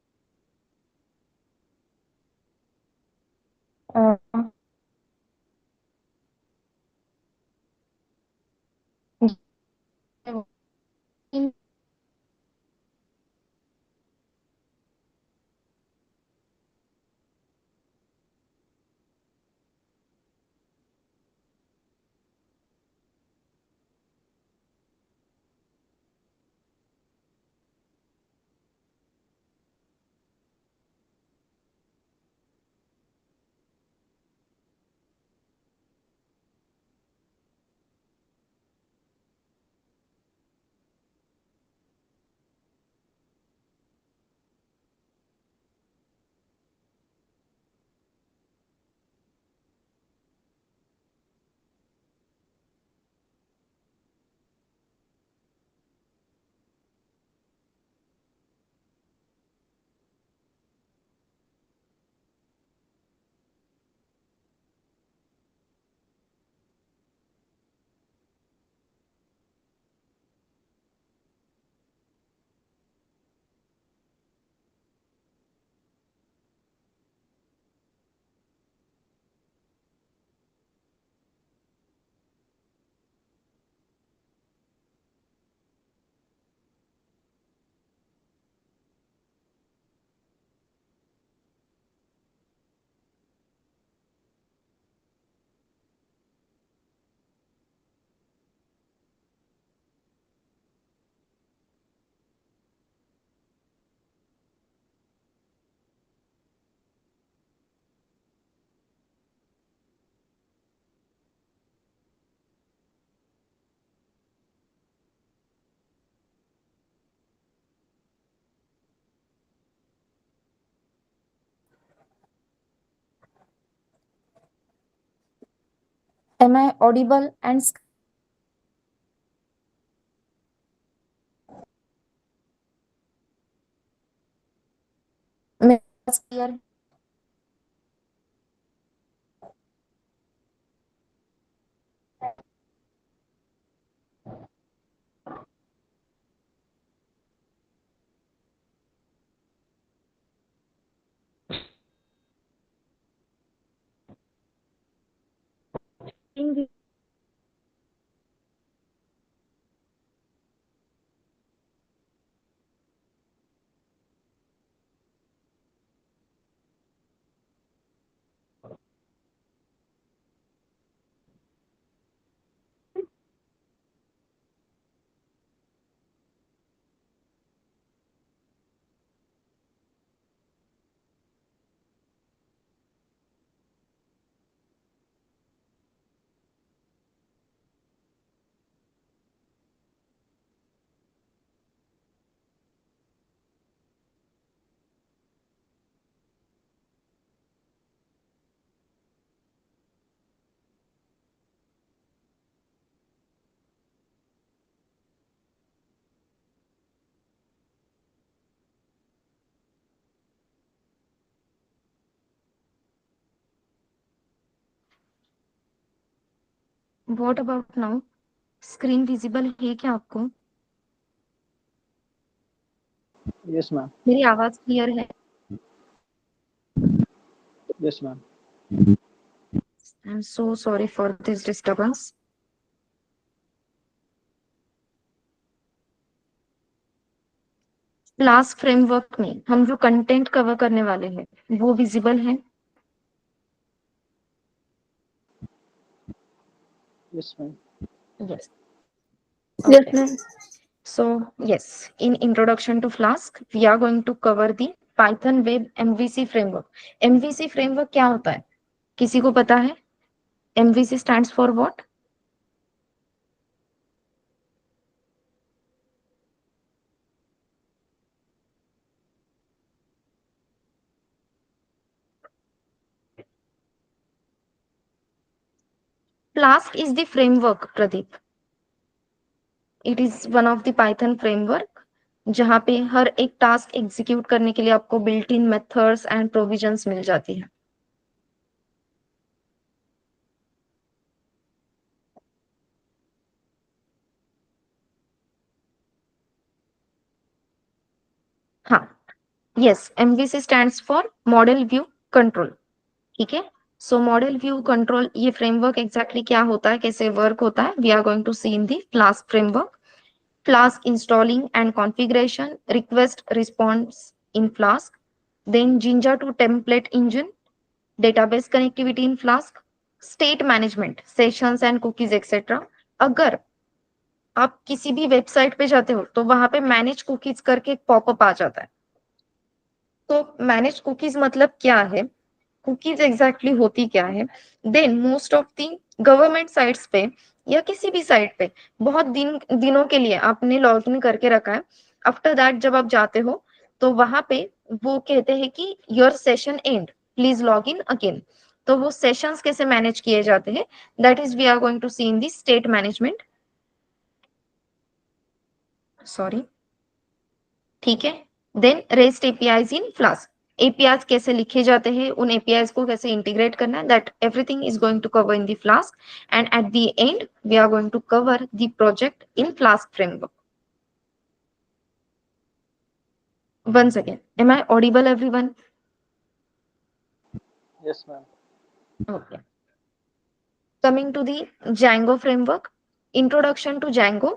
Am I audible and clear? What about now? Screen visible है क्या आपको? Yes, ma'am. मेरी आवाज क्लियर है? Yes, ma'am. I'm so sorry for this disturbance. Class framework में हम जो कंटेंट कवर करने वाले हैं वो विजिबल है? Yes, ma'am. Yes. Yes, Okay. ma'am. So yes, in introduction to Flask, we are going to cover the Python Web MVC framework. MVC framework क्या होता है? किसी को पता है? MVC stands for what? Flask is the framework, Pradeep. It is one of the Python framework जहाँ पे हर एक टास्क एग्जीक्यूट करने के लिए आपको built in methods and provisions मिल जाती है. हाँ, yes, MVC stands for model view control. ठीक है, सो मॉडल व्यू कंट्रोल ये फ्रेमवर्क एग्जैक्टली क्या होता है, कैसे वर्क होता है, we are going to see in the flask framework. Flask installing and configuration, request response in Flask, then Jinja to template engine, database connectivity in Flask, state management, sessions and cookies etc. अगर आप किसी भी website पे जाते हो तो वहां पे मैनेज कुकीज करके एक पॉपअप आ जाता है. तो मैनेज कुकीज मतलब क्या है, कुकीज एग्जैक्टली होती क्या है. Then most of the government sites पे या किसी भी साइट पे बहुत दिनों के लिए आपने लॉग इन करके रखा है. आफ्टर दैट जब आप जाते हो तो वहां पे वो कहते हैं कि your session end, please log in again. तो वो सेशंस कैसे मैनेज किए जाते हैं, that is we are going to see in the state management. Sorry, ठीक है. Then REST APIs in Flask, APIs कैसे लिखे जाते हैं, उन एपीआईज को कैसे इंटीग्रेट करना है, that everything is going to cover in the Flask. And at the end we are going to cover the project in Flask framework. Once again, am I audible, everyone? Yes, ma'am. Okay. Coming to the Django framework, introduction to Django,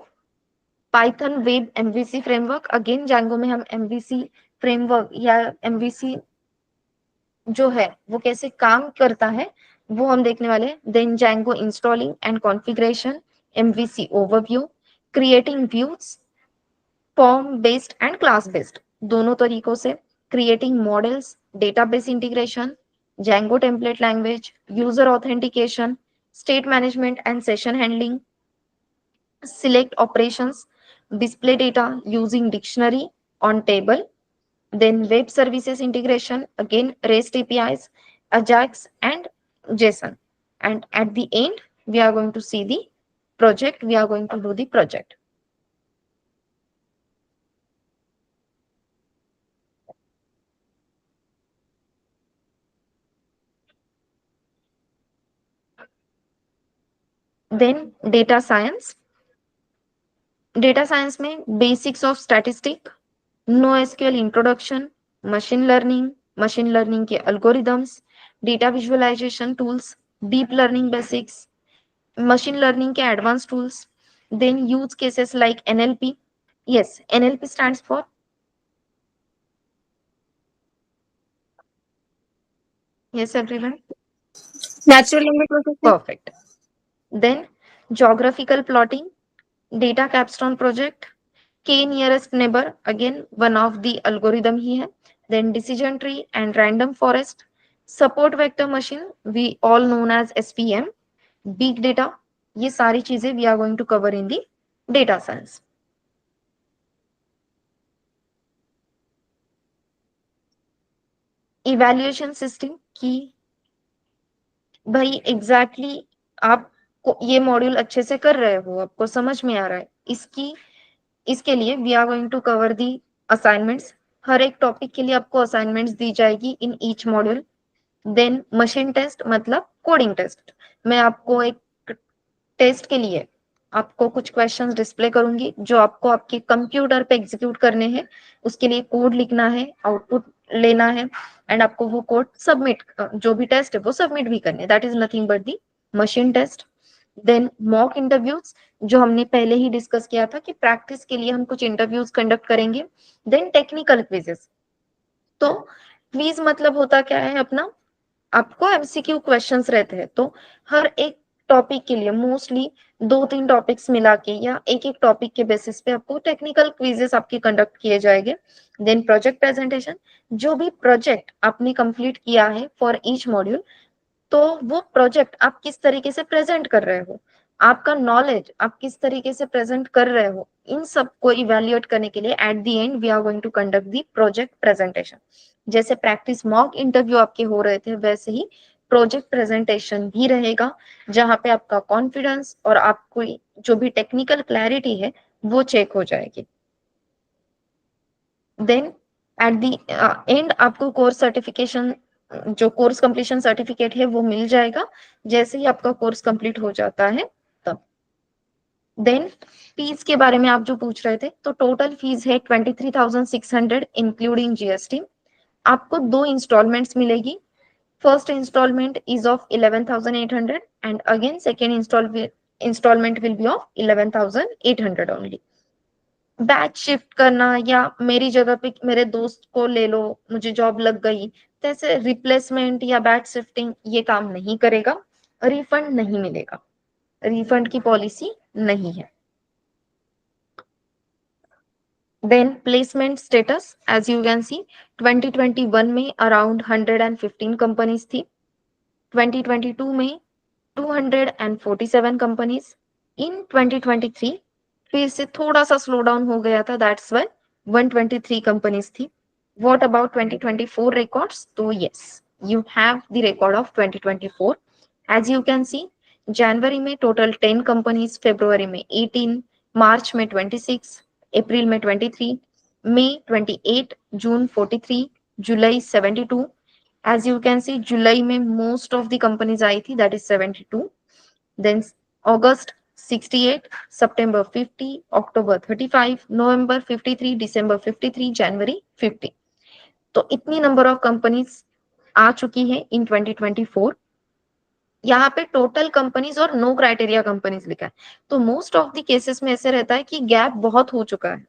Python Web MVC framework. Again, Django में हम MVC framework या MVC जो है वो कैसे काम करता है वो हम देखने वाले हैं. Then Django installing and configuration, MVC overview, creating views, form based and class based दोनों तरीकों से, creating models, database integration, Django template language, user authentication, state management and session handling, select operations, display data using dictionary on table. Then web services integration, again REST APIs, Ajax and JSON. And at the end, we are going to see the project, we are going to do the project. Then data science. Data science में basics of statistic, NoSQL introduction, machine learning के algorithms, data visualization tools, deep learning basics, machine learning के advanced tools, then use cases like NLP. Yes, NLP stands for yes everyone. Natural language processing. Perfect. Then geographical plotting, data capstone project, k nearest neighbor, again one of the algorithm ही है. Then decision tree and random forest, support vector machine, we all known as SVM, big data. ये सारी चीजें we are going to cover in the data science. Evaluation system की भाई exactly आप ये module अच्छे से कर रहे हो, आपको समझ में आ रहा है, इसके लिए we are going to cover the assignments. हर एक टॉपिक के लिए आपको असाइनमेंट्स दी जाएगी in each module. Then machine test मतलब कोडिंग टेस्ट. मैं आपको एक टेस्ट के लिए आपको कुछ क्वेश्चंस डिस्प्ले करूंगी जो आपको आपके कंप्यूटर पे एग्जीक्यूट करने हैं. उसके लिए कोड लिखना है, आउटपुट लेना है एंड आपको वो कोड सबमिट, जो भी टेस्ट है वो सबमिट भी करने. That is nothing but the machine test. Then mock interviews, जो हमने पहले ही डिस्कस किया था कि प्रैक्टिस के लिए हम कुछ इंटरव्यूज कंडक्ट करेंगे. Then technical quizzes. तो क्विज मतलब होता क्या है अपना, आपको एमसीक्यू क्वेश्चंस रहते हैं. तो हर एक टॉपिक के लिए मोस्टली 2-3 टॉपिक्स मिला के या एक एक टॉपिक के बेसिस पे आपको टेक्निकल क्विजेस आपके कंडक्ट किए जाएंगे. देन प्रोजेक्ट प्रेजेंटेशन, जो भी प्रोजेक्ट आपने कंप्लीट किया है फॉर ईच मॉड्यूल, तो वो प्रोजेक्ट आप किस तरीके से प्रेजेंट कर रहे हो, आपका नॉलेज आप किस तरीके से प्रेजेंट कर रहे हो, इन सब को इवैल्यूएट करने के लिए at the end we are going to conduct the project presentation. जैसे प्रैक्टिस मॉक इंटरव्यू आपके हो रहे थे, वैसे ही प्रोजेक्ट प्रेजेंटेशन भी रहेगा, जहां पे आपका कॉन्फिडेंस और आपको जो भी टेक्निकल क्लैरिटी है वो चेक हो जाएगी. देन एट द एंड आपको कोर्स सर्टिफिकेशन, जो कोर्स कंप्लीशन सर्टिफिकेट है वो मिल जाएगा जैसे ही आपका कोर्स कंप्लीट हो जाता है तब. देन फीस के बारे में आप जो पूछ रहे थे, तो टोटल फीस है 23,600 इंक्लूडिंग जीएसटी. आपको 2 इंस्टॉलमेंट्स मिलेगी. First installment is of 11,800 and again second installment will be of 11,800 only. Batch shift करना या मेरी जगह पे मेरे दोस्त को ले लो, मुझे जॉब लग गई, तो ऐसे रिप्लेसमेंट या बैच शिफ्टिंग ये काम नहीं करेगा. रिफंड नहीं मिलेगा, रिफंड की पॉलिसी नहीं है. Then placement status, as you can see 2021 में अराउंड 115 कंपनीज थी. 2022 में 247 कंपनीज. इन 2023 फिर से थोड़ा सा स्लो डाउन हो गया था, दैट्स व्हाई 123 कंपनीज थी. What about 2024 records? तो yes, you have the record of 2024. As you can see जनवरी में टोटल 10 कंपनीज, फरवरी में 18, मार्च में 26, अप्रैल में 23, मई 28, जून 43, जुलाई 72. एज यू कैन सी जुलाई में मोस्ट ऑफ द कंपनीज आई थी, दैट इज 72. देन अगस्त 68, September 50, October 35, November 53, December 53, January 50. तो इतनी नंबर ऑफ कंपनीज आ चुकी है इन 2024. यहाँ पे टोटल कंपनीज और नो क्राइटेरिया कंपनीज लिखा है. तो मोस्ट ऑफ द केसेस में ऐसे रहता है कि गैप बहुत हो चुका है,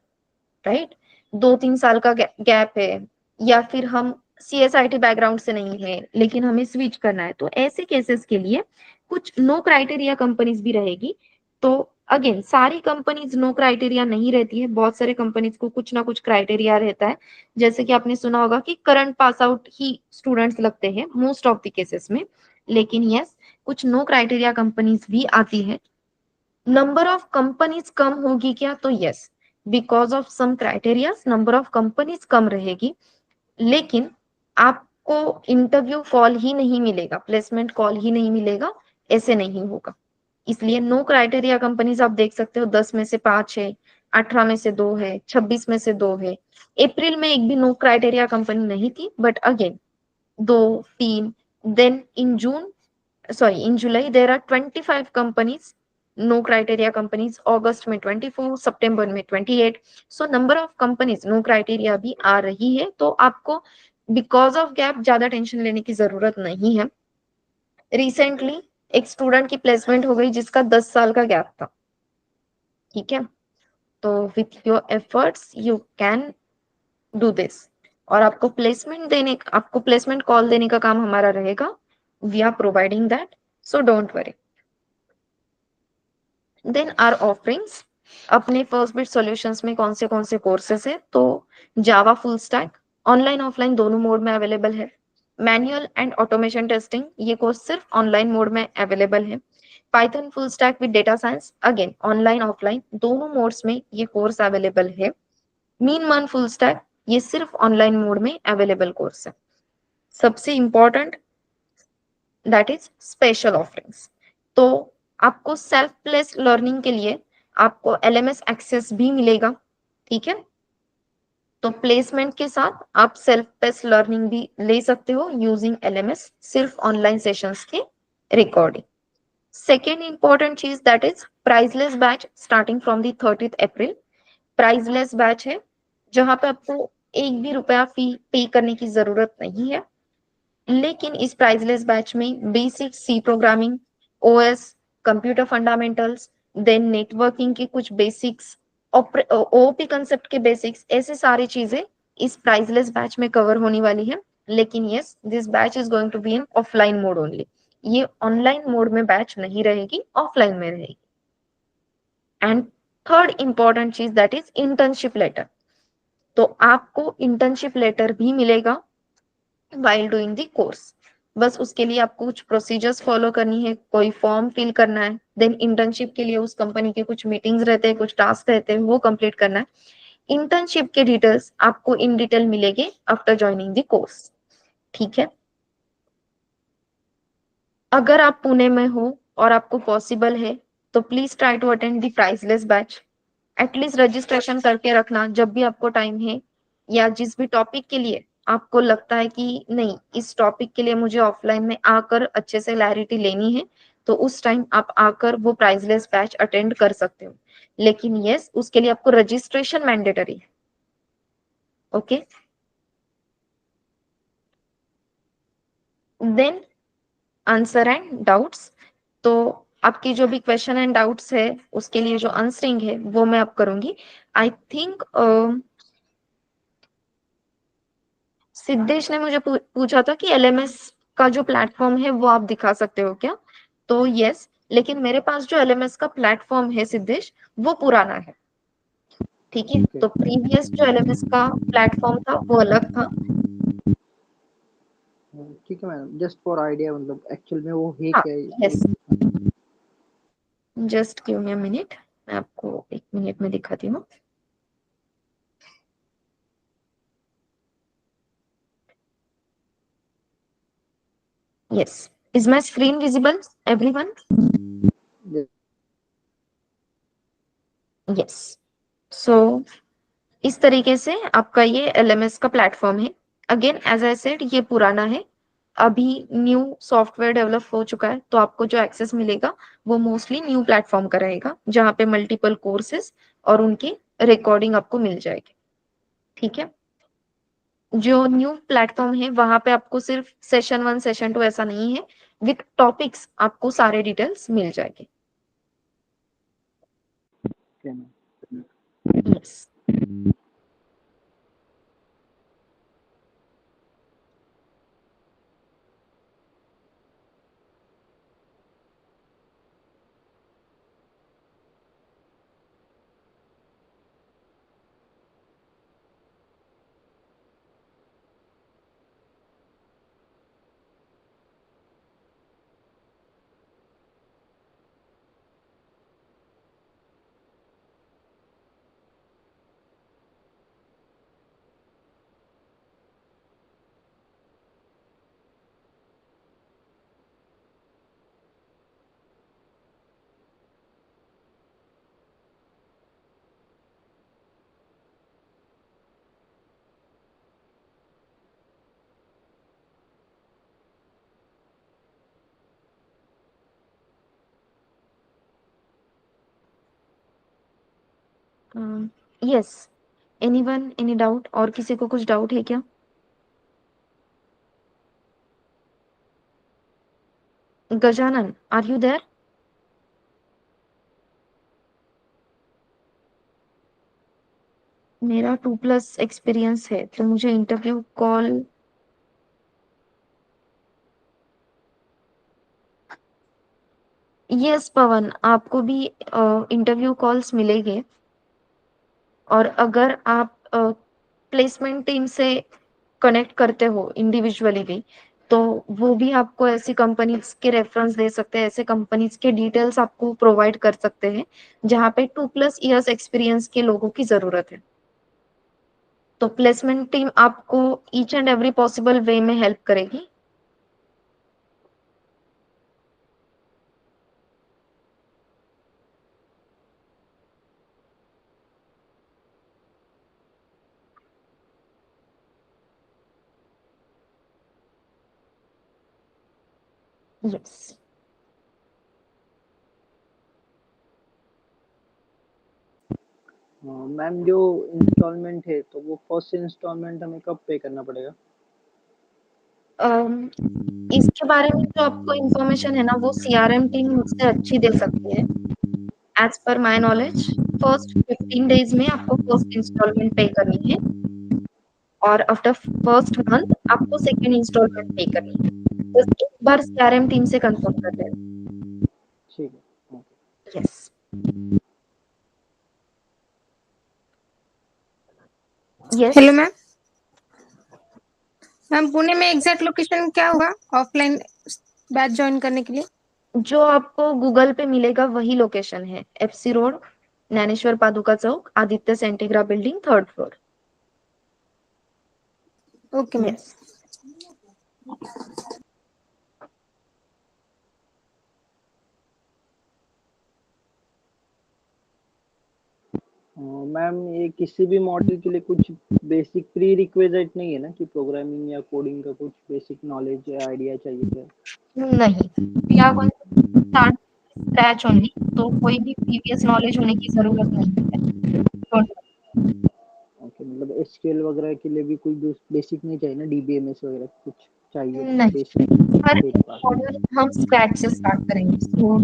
राइट? 2-3 साल का गैप है, या फिर हम सीएसआईटी बैकग्राउंड से नहीं है लेकिन हमें स्विच करना है, तो ऐसे केसेस के लिए कुछ नो क्राइटेरिया कंपनीज भी रहेगी. तो अगेन सारी कंपनीज नो क्राइटेरिया नहीं रहती है, बहुत सारे कंपनीज को कुछ ना कुछ क्राइटेरिया रहता है. जैसे कि आपने सुना होगा कि करंट पास आउट ही स्टूडेंट्स लगते हैं मोस्ट ऑफ द केसेस में, लेकिन यस कुछ नो क्राइटेरिया कंपनीज भी आती है. नंबर ऑफ कंपनीज कम होगी क्या? तो yes, because of some criteria number of companies कम रहेगी, लेकिन आपको इंटरव्यू कॉल ही नहीं मिलेगा, प्लेसमेंट कॉल ही नहीं मिलेगा, ऐसे नहीं होगा. इसलिए नो क्राइटेरिया कंपनीज आप देख सकते हो 10 में से 5 है, 18 में से 2 है, 26 में से 2 है। अप्रैल में एक भी नो क्राइटेरिया कंपनी नहीं थी, but again 2-3, then in June, sorry, in July there are 25 companies, no criteria companies, August में 24, September में 28, so number of companies no criteria भी आ रही है। तो आपको बिकॉज ऑफ गैप ज्यादा टेंशन लेने की जरूरत नहीं है। रिसेंटली एक स्टूडेंट की प्लेसमेंट हो गई जिसका 10 साल का गैप था, ठीक है। तो with your efforts you can do this, और आपको प्लेसमेंट कॉल देने का काम हमारा रहेगा, we are providing that, so don't worry. Then our offerings, अपने फर्स्ट बिट सॉल्यूशंस में कौन से कोर्सेस है, तो Java full stack online offline दोनों मोड में अवेलेबल है। मैनुअल एंड ऑटोमेशन टेस्टिंग, ये कोर्स सिर्फ ऑनलाइन मोड में अवेलेबल है। Python full stack with data science, again online offline दोनों मोड्स में ये कोर्स अवेलेबल है। मीन मन फुल स्टैक, ये सिर्फ ऑनलाइन मोड में अवेलेबल कोर्स है। सबसे important that is special offerings, तो आपको सेल्फ प्लेस लर्निंग के लिए आपको एलएमएस एक्सेस भी मिलेगा, ठीक है। तो प्लेसमेंट के साथ आप सेल्फ प्लेस लर्निंग भी ले सकते हो यूजिंग एलएमएस, सिर्फ ऑनलाइन सेशंस के रिकॉर्डिंग। सेकेंड इंपॉर्टेंट चीज that is priceless batch starting from the 30 April. Priceless batch है जहां पे आपको एक भी रुपया फी पे करने की जरूरत नहीं है, लेकिन इस प्राइसलेस बैच में basic C programming, OS, computer fundamentals, then networking के कुछ बेसिक्स, ओपी कंसेप्ट के बेसिक्स, ऐसे सारी चीजें इस प्राइसलेस बैच में कवर होने वाली है। लेकिन yes, this batch is going to be in offline mode only, ये ऑनलाइन मोड में बैच नहीं रहेगी, ऑफलाइन में रहेगी। एंड थर्ड इंपॉर्टेंट चीज दैट इज इंटर्नशिप लेटर, तो आपको इंटर्नशिप लेटर भी मिलेगा while doing the कोर्स। बस उसके लिए आपको कुछ प्रोसीजर्स फॉलो करनी है, कोई फॉर्म फिल करना है, देन इंटर्नशिप के लिए उस कंपनी के कुछ मीटिंग्स रहते हैं, कुछ टास्क रहते हैं, वो कंप्लीट करना है। इंटर्नशिप के डिटेल्स आपको इन डिटेल मिलेंगे आफ्टर ज्वाइनिंग द कोर्स, ठीक है। अगर आप पुणे में हो और आपको पॉसिबल है तो please try to attend the priceless batch, at least registration करके रखना जब भी आपको टाइम है, या जिस भी टॉपिक के लिए आपको लगता है कि नहीं इस टॉपिक के लिए मुझे ऑफलाइन में आकर अच्छे से क्लैरिटी लेनी है, तो उस टाइम आप आकर वो प्राइसलेस बैच अटेंड कर सकते हो। लेकिन यस, उसके लिए आपको रजिस्ट्रेशन मैंडेटरी है, okay. Then answer and doubts, तो आपकी जो भी क्वेश्चन एंड डाउट्स है उसके लिए जो आंसरिंग है वो मैं अब करूंगी। आई थिंक सिद्धेश ने मुझे पूछा था कि एलएमएस का जो प्लेटफॉर्म है वो आप दिखा सकते हो क्या, तो यस, लेकिन मेरे पास जो एलएमएस का प्लेटफॉर्म है सिद्धेश, वो पुराना है, ठीक है। ओके तो प्रीवियस जो एलएमएस का प्लेटफॉर्म था वो अलग था। ठीक है मैडम, जस्ट फॉर आइडिया, मतलब एक्चुअल में वो है हाँ, क्या यस, एक। Just give me a minute, मैं आपको एक मिनट में दिखाती हूँ। Yes, is my screen visible everyone? Yes, so इस तरीके से आपका ये एलएमएस का प्लेटफॉर्म है। अगेन एज आई सेड, ये पुराना है, अभी न्यू सॉफ्टवेयर डेवलप हो चुका है, तो आपको जो एक्सेस मिलेगा वो मोस्टली न्यू प्लेटफॉर्म का रहेगा, जहाँ पे मल्टीपल कोर्सेज और उनकी रिकॉर्डिंग आपको मिल जाएगी, ठीक है। जो न्यू प्लेटफॉर्म है वहां पे आपको सिर्फ सेशन 1 सेशन 2 ऐसा नहीं है, विथ टॉपिक्स आपको सारे डिटेल्स मिल जाएंगे। Okay ma'am. Yes. Yes, anyone, any doubt? और किसी को कुछ डाउट है क्या? Gajanan, are you there? मेरा 2+ एक्सपीरियंस है, तो मुझे इंटरव्यू कॉल यस पवन, आपको भी इंटरव्यू कॉल्स मिलेंगे। और अगर आप प्लेसमेंट टीम से कनेक्ट करते हो इंडिविजुअली भी, तो वो भी आपको ऐसी कंपनीज के रेफरेंस दे सकते हैं, ऐसे कंपनीज के डिटेल्स आपको प्रोवाइड कर सकते हैं जहाँ पे 2+ इयर्स एक्सपीरियंस के लोगों की जरूरत है। तो प्लेसमेंट टीम आपको each and every possible way में हेल्प करेगी। यस। मैम जो इंस्टॉलमेंट है तो वो फर्स्ट इंस्टॉलमेंट हमें कब पे करना पड़ेगा? इसके बारे में जो आपको इंफॉर्मेशन है ना, वो सीआरएम टीम मुझसे अच्छी दे सकती है। As per my knowledge, first 15 days में आपको फर्स्ट इंस्टॉलमेंट पे करनी है और आफ्टर फर्स्ट मंथ आपको सेकेंड इंस्टॉलमेंट पे करनी है। बस एक बार सीआरएम टीम से कंफर्म कर लेना। ठीक है, okay. Yes. Yes. Hello ma'am. Ma'am Pune में एग्जैक्ट लोकेशन क्या होगा ऑफलाइन बैच ज्वाइन करने के लिए? जो आपको गूगल पे मिलेगा वही लोकेशन है, FC road, Dnyaneshwar Paduka Chowk, Aditya Centegra building, 3rd floor. Okay ma'am. Yes. Ma'am ये किसी भी मॉडल के लिए कुछ बेसिक प्री रिक्विजिट नहीं है ना कि प्रोग्रामिंग या कोडिंग का कुछ बेसिक नॉलेज या आइडिया चाहिए क्या? नहीं, we are going to start scratch only, तो कोई भी प्रीवियस नॉलेज होने की जरूरत नहीं है। Don't ओके, मतलब एसक्यूएल वगैरह के लिए भी कोई बेसिक नहीं चाहिए ना, डीबीएमएस वगैरह कुछ चाहिए worry. नहीं, बेसिक हर एक देख मॉड्यूल हम स्क्रैच से स्टार्ट करेंगे। सो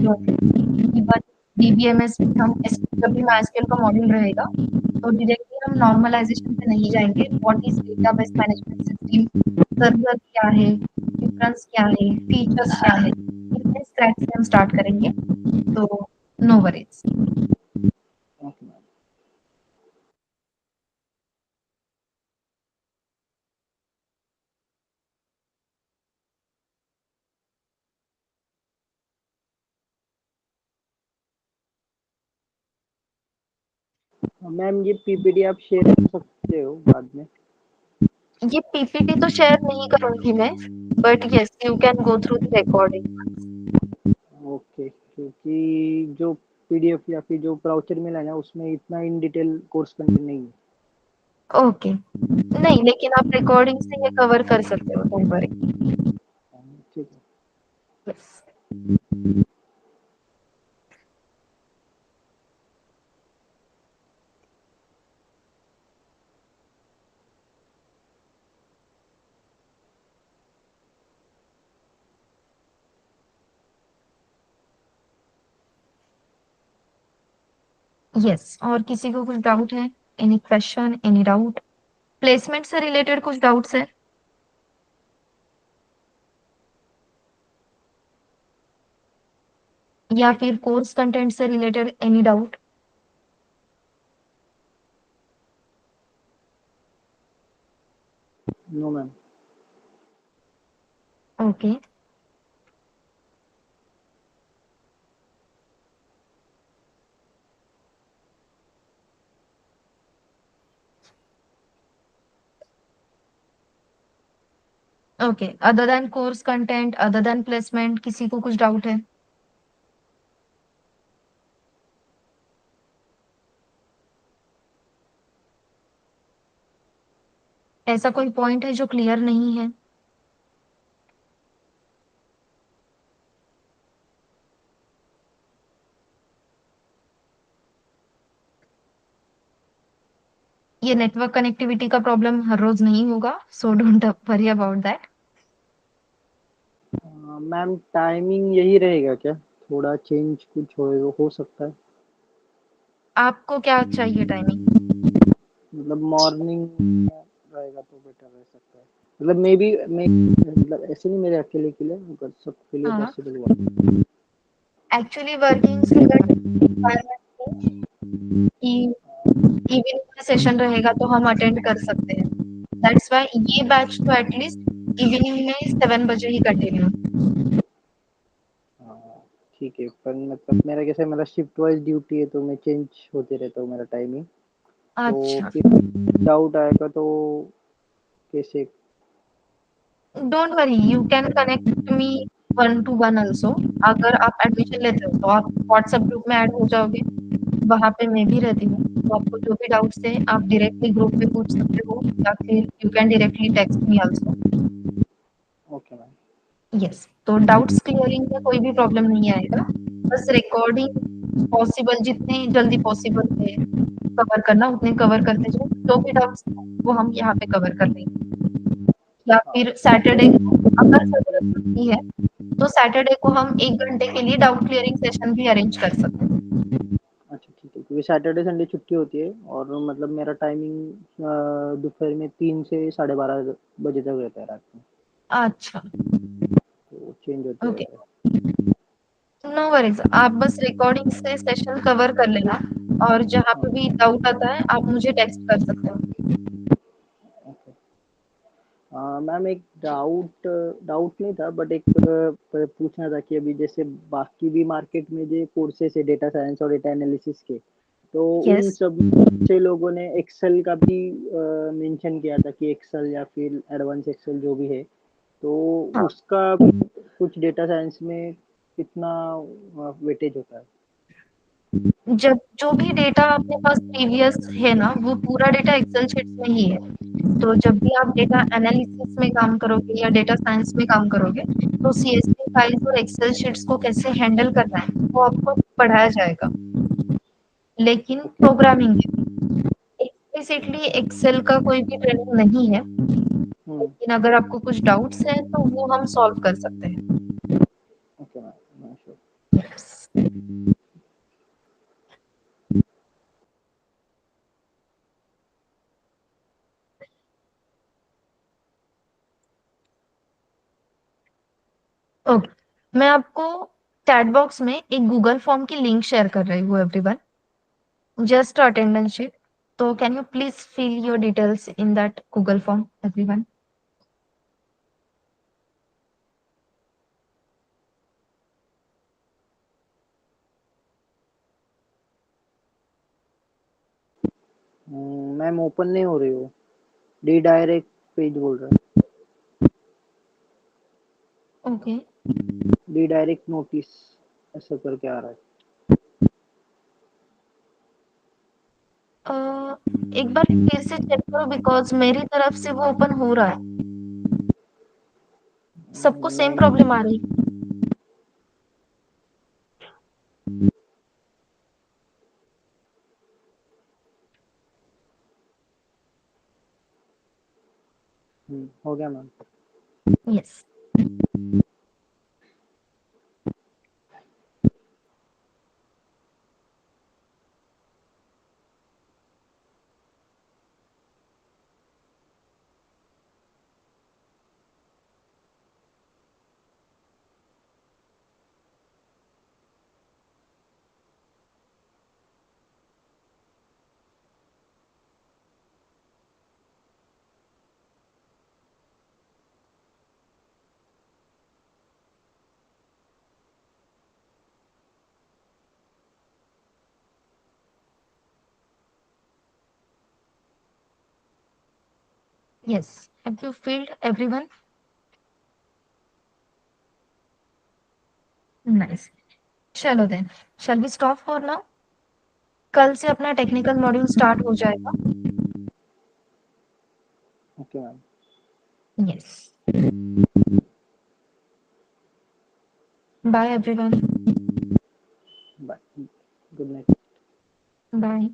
इवन डीबीएमएस में हम जब भी MySQL का मॉड्यूल रहेगा, तो डायरेक्टली हम नॉर्मलाइजेशन पे नहीं जाएंगे। What is database management system, server क्या है, डिफरेंस क्या है, फीचर्स क्या है, इतने स्क्रैच से हम स्टार्ट करेंगे। तो no worries. Okay ma'am. Ma'am ये पीपीटी आप शेयर कर सकते हो बाद में? ये पीपीटी तो शेयर नहीं करूंगी मैं, but yes you can go through the recording. Okay, क्योंकि जो पीडीएफ या फिर जो ब्राउचर मिला है ना उसमें इतना इन डिटेल कोर्स कंटेंट नहीं है। ओके, नहीं लेकिन आप रिकॉर्डिंग से ये कवर कर सकते हो, डोंट वरी। ठीक है। यस। यस, और किसी को कुछ डाउट है? Any question, any doubt? Placement से रिलेटेड कुछ डाउट्स है? या फिर कोर्स कंटेंट से related any doubt? No ma'am. Okay. Okay, other than course content, other than placement, किसी को कुछ डाउट है? ऐसा कोई पॉइंट है जो क्लियर नहीं है? ये नेटवर्क कनेक्टिविटी का प्रॉब्लम हर रोज नहीं होगा, सो don't worry about that. Ma'am timing यही रहेगा क्या? थोड़ा चेंज कुछ हो सकता है? आपको क्या चाहिए टाइमिंग? मतलब मॉर्निंग रहेगा तो बेटर रह सकता है। मतलब मे बी मैं मतलब ऐसे नहीं मेरे अकेले के लिए, अगर सबके लिए हाँ, पॉसिबल हुआ। एक्चुअली वर्किंग्स रिगार्डिंग रिक्वायरमेंट कि इवनिंग में सेशन रहेगा तो हम अटेंड कर सकते हैं। दैट्स व्हाई ये बैच तो एटलीस्ट इवनिंग में 7 बजे ही कंटिन्यू। हाँ, ठीक है, पर मतलब मेरा कैसा, मेरा शिफ्ट वाइज ड्यूटी है तो मैं चेंज होते रहता हूँ मेरा टाइमिंग। तो अच्छा, फिर डाउट आएगा तो कैसे? Don't worry, you can connect me 1 to 1 also. अगर आप एडमिशन लेते हो तो आप व्हाट्सएप ग्रुप में ऐड हो जाओगे, वहाँ पे मैं भी रहती हूँ। तो आपको जो भी डाउट्स है आप डायरेक्टली ग्रुप में पूछ सकते हो या फिर you can directly text me also. Okay ma'am. Yes, तो डाउट्स क्लियरिंग में कोई भी प्रॉब्लम नहीं आएगा। बस रिकॉर्डिंग पॉसिबल जितने जल्दी पॉसिबल है कवर करना उतने कवर करते जाओ। जो भी डाउट्स वो हम यहाँ पे कवर कर लेंगे। या हाँ, फिर सैटरडे को अगर जरूरत पड़ती है तो सैटरडे को हम 1 घंटे के लिए डाउट क्लियरिंग सेशन भी अरेंज कर सकते हैं। अच्छा ठीक है, क्योंकि सैटरडे संडे छुट्टी होती है और मतलब मेरा टाइमिंग दोपहर में 3 से 12:30 बजे तक रहता है रात में, अच्छा, तो चेंज होते ओके, रहता है। नो वरीज, आप बस रिकॉर्डिंग से सेशन कवर कर लेना और जहाँ हाँ, पे भी डाउट आता है आप मुझे टेक्स्ट कर सकते हो। ओके। मैम एक डाउट डाउट नहीं था, बट एक पूछना था कि अभी जैसे बाकी भी मार्केट में जो कोर्सेस है डेटा साइंस और डेटा एनालिसिस के, तो उन यस, सब से लोगों ने एक्सेल का भी मेंशन किया था कि एक्सेल या फिर एडवांस एक्सेल जो भी है, तो हाँ, उसका कुछ डेटा साइंस में कितना वेटेज होता है? जब जो भी डेटा अपने पास प्रीवियस है ना वो पूरा डेटा एक्सेल शीट्स में ही है। तो जब भी आप डेटा एनालिसिस में काम करोगे या डेटा साइंस में काम करोगे तो सीएसवी फाइल्स और एक्सेल शीट्स को कैसे हैंडल करना है वो आपको पढ़ाया जाएगा। लेकिन ओके। प्रोग्रामिंग एक्सप्लिसिटली एक्सेल का कोई भी ट्रेनिंग नहीं है। हम्म। लेकिन अगर आपको कुछ डाउट्स हैं तो वो हम सॉल्व कर सकते हैं। Okay ma'am, sure. Yes. Okay, मैं आपको चैट बॉक्स में एक गूगल फॉर्म की लिंक शेयर कर रही हूँ एवरीवन, जस्ट अटेंडेंस शीट। तो can you please fill your details in that Google form everyone. Ma'am open नहीं हो रही हो, रीडायरेक्ट पेज बोल रहा है। ओके, रीडायरेक्ट नोटिस ऐसा करके आ रहा है। एक बार फिर से चेक करो बिकॉज मेरी तरफ से वो ओपन हो रहा है। सबको सेम नहीं, प्रॉब्लम आ रही है? हो गया ma'am. Yes, yes, have you filled everyone? Nice, चलो then, shall we stop for now? कल से अपना टेक्निकल मॉड्यूल स्टार्ट हो जाएगा। Okay ma'am. Yes, bye everyone, bye. Good night. Bye.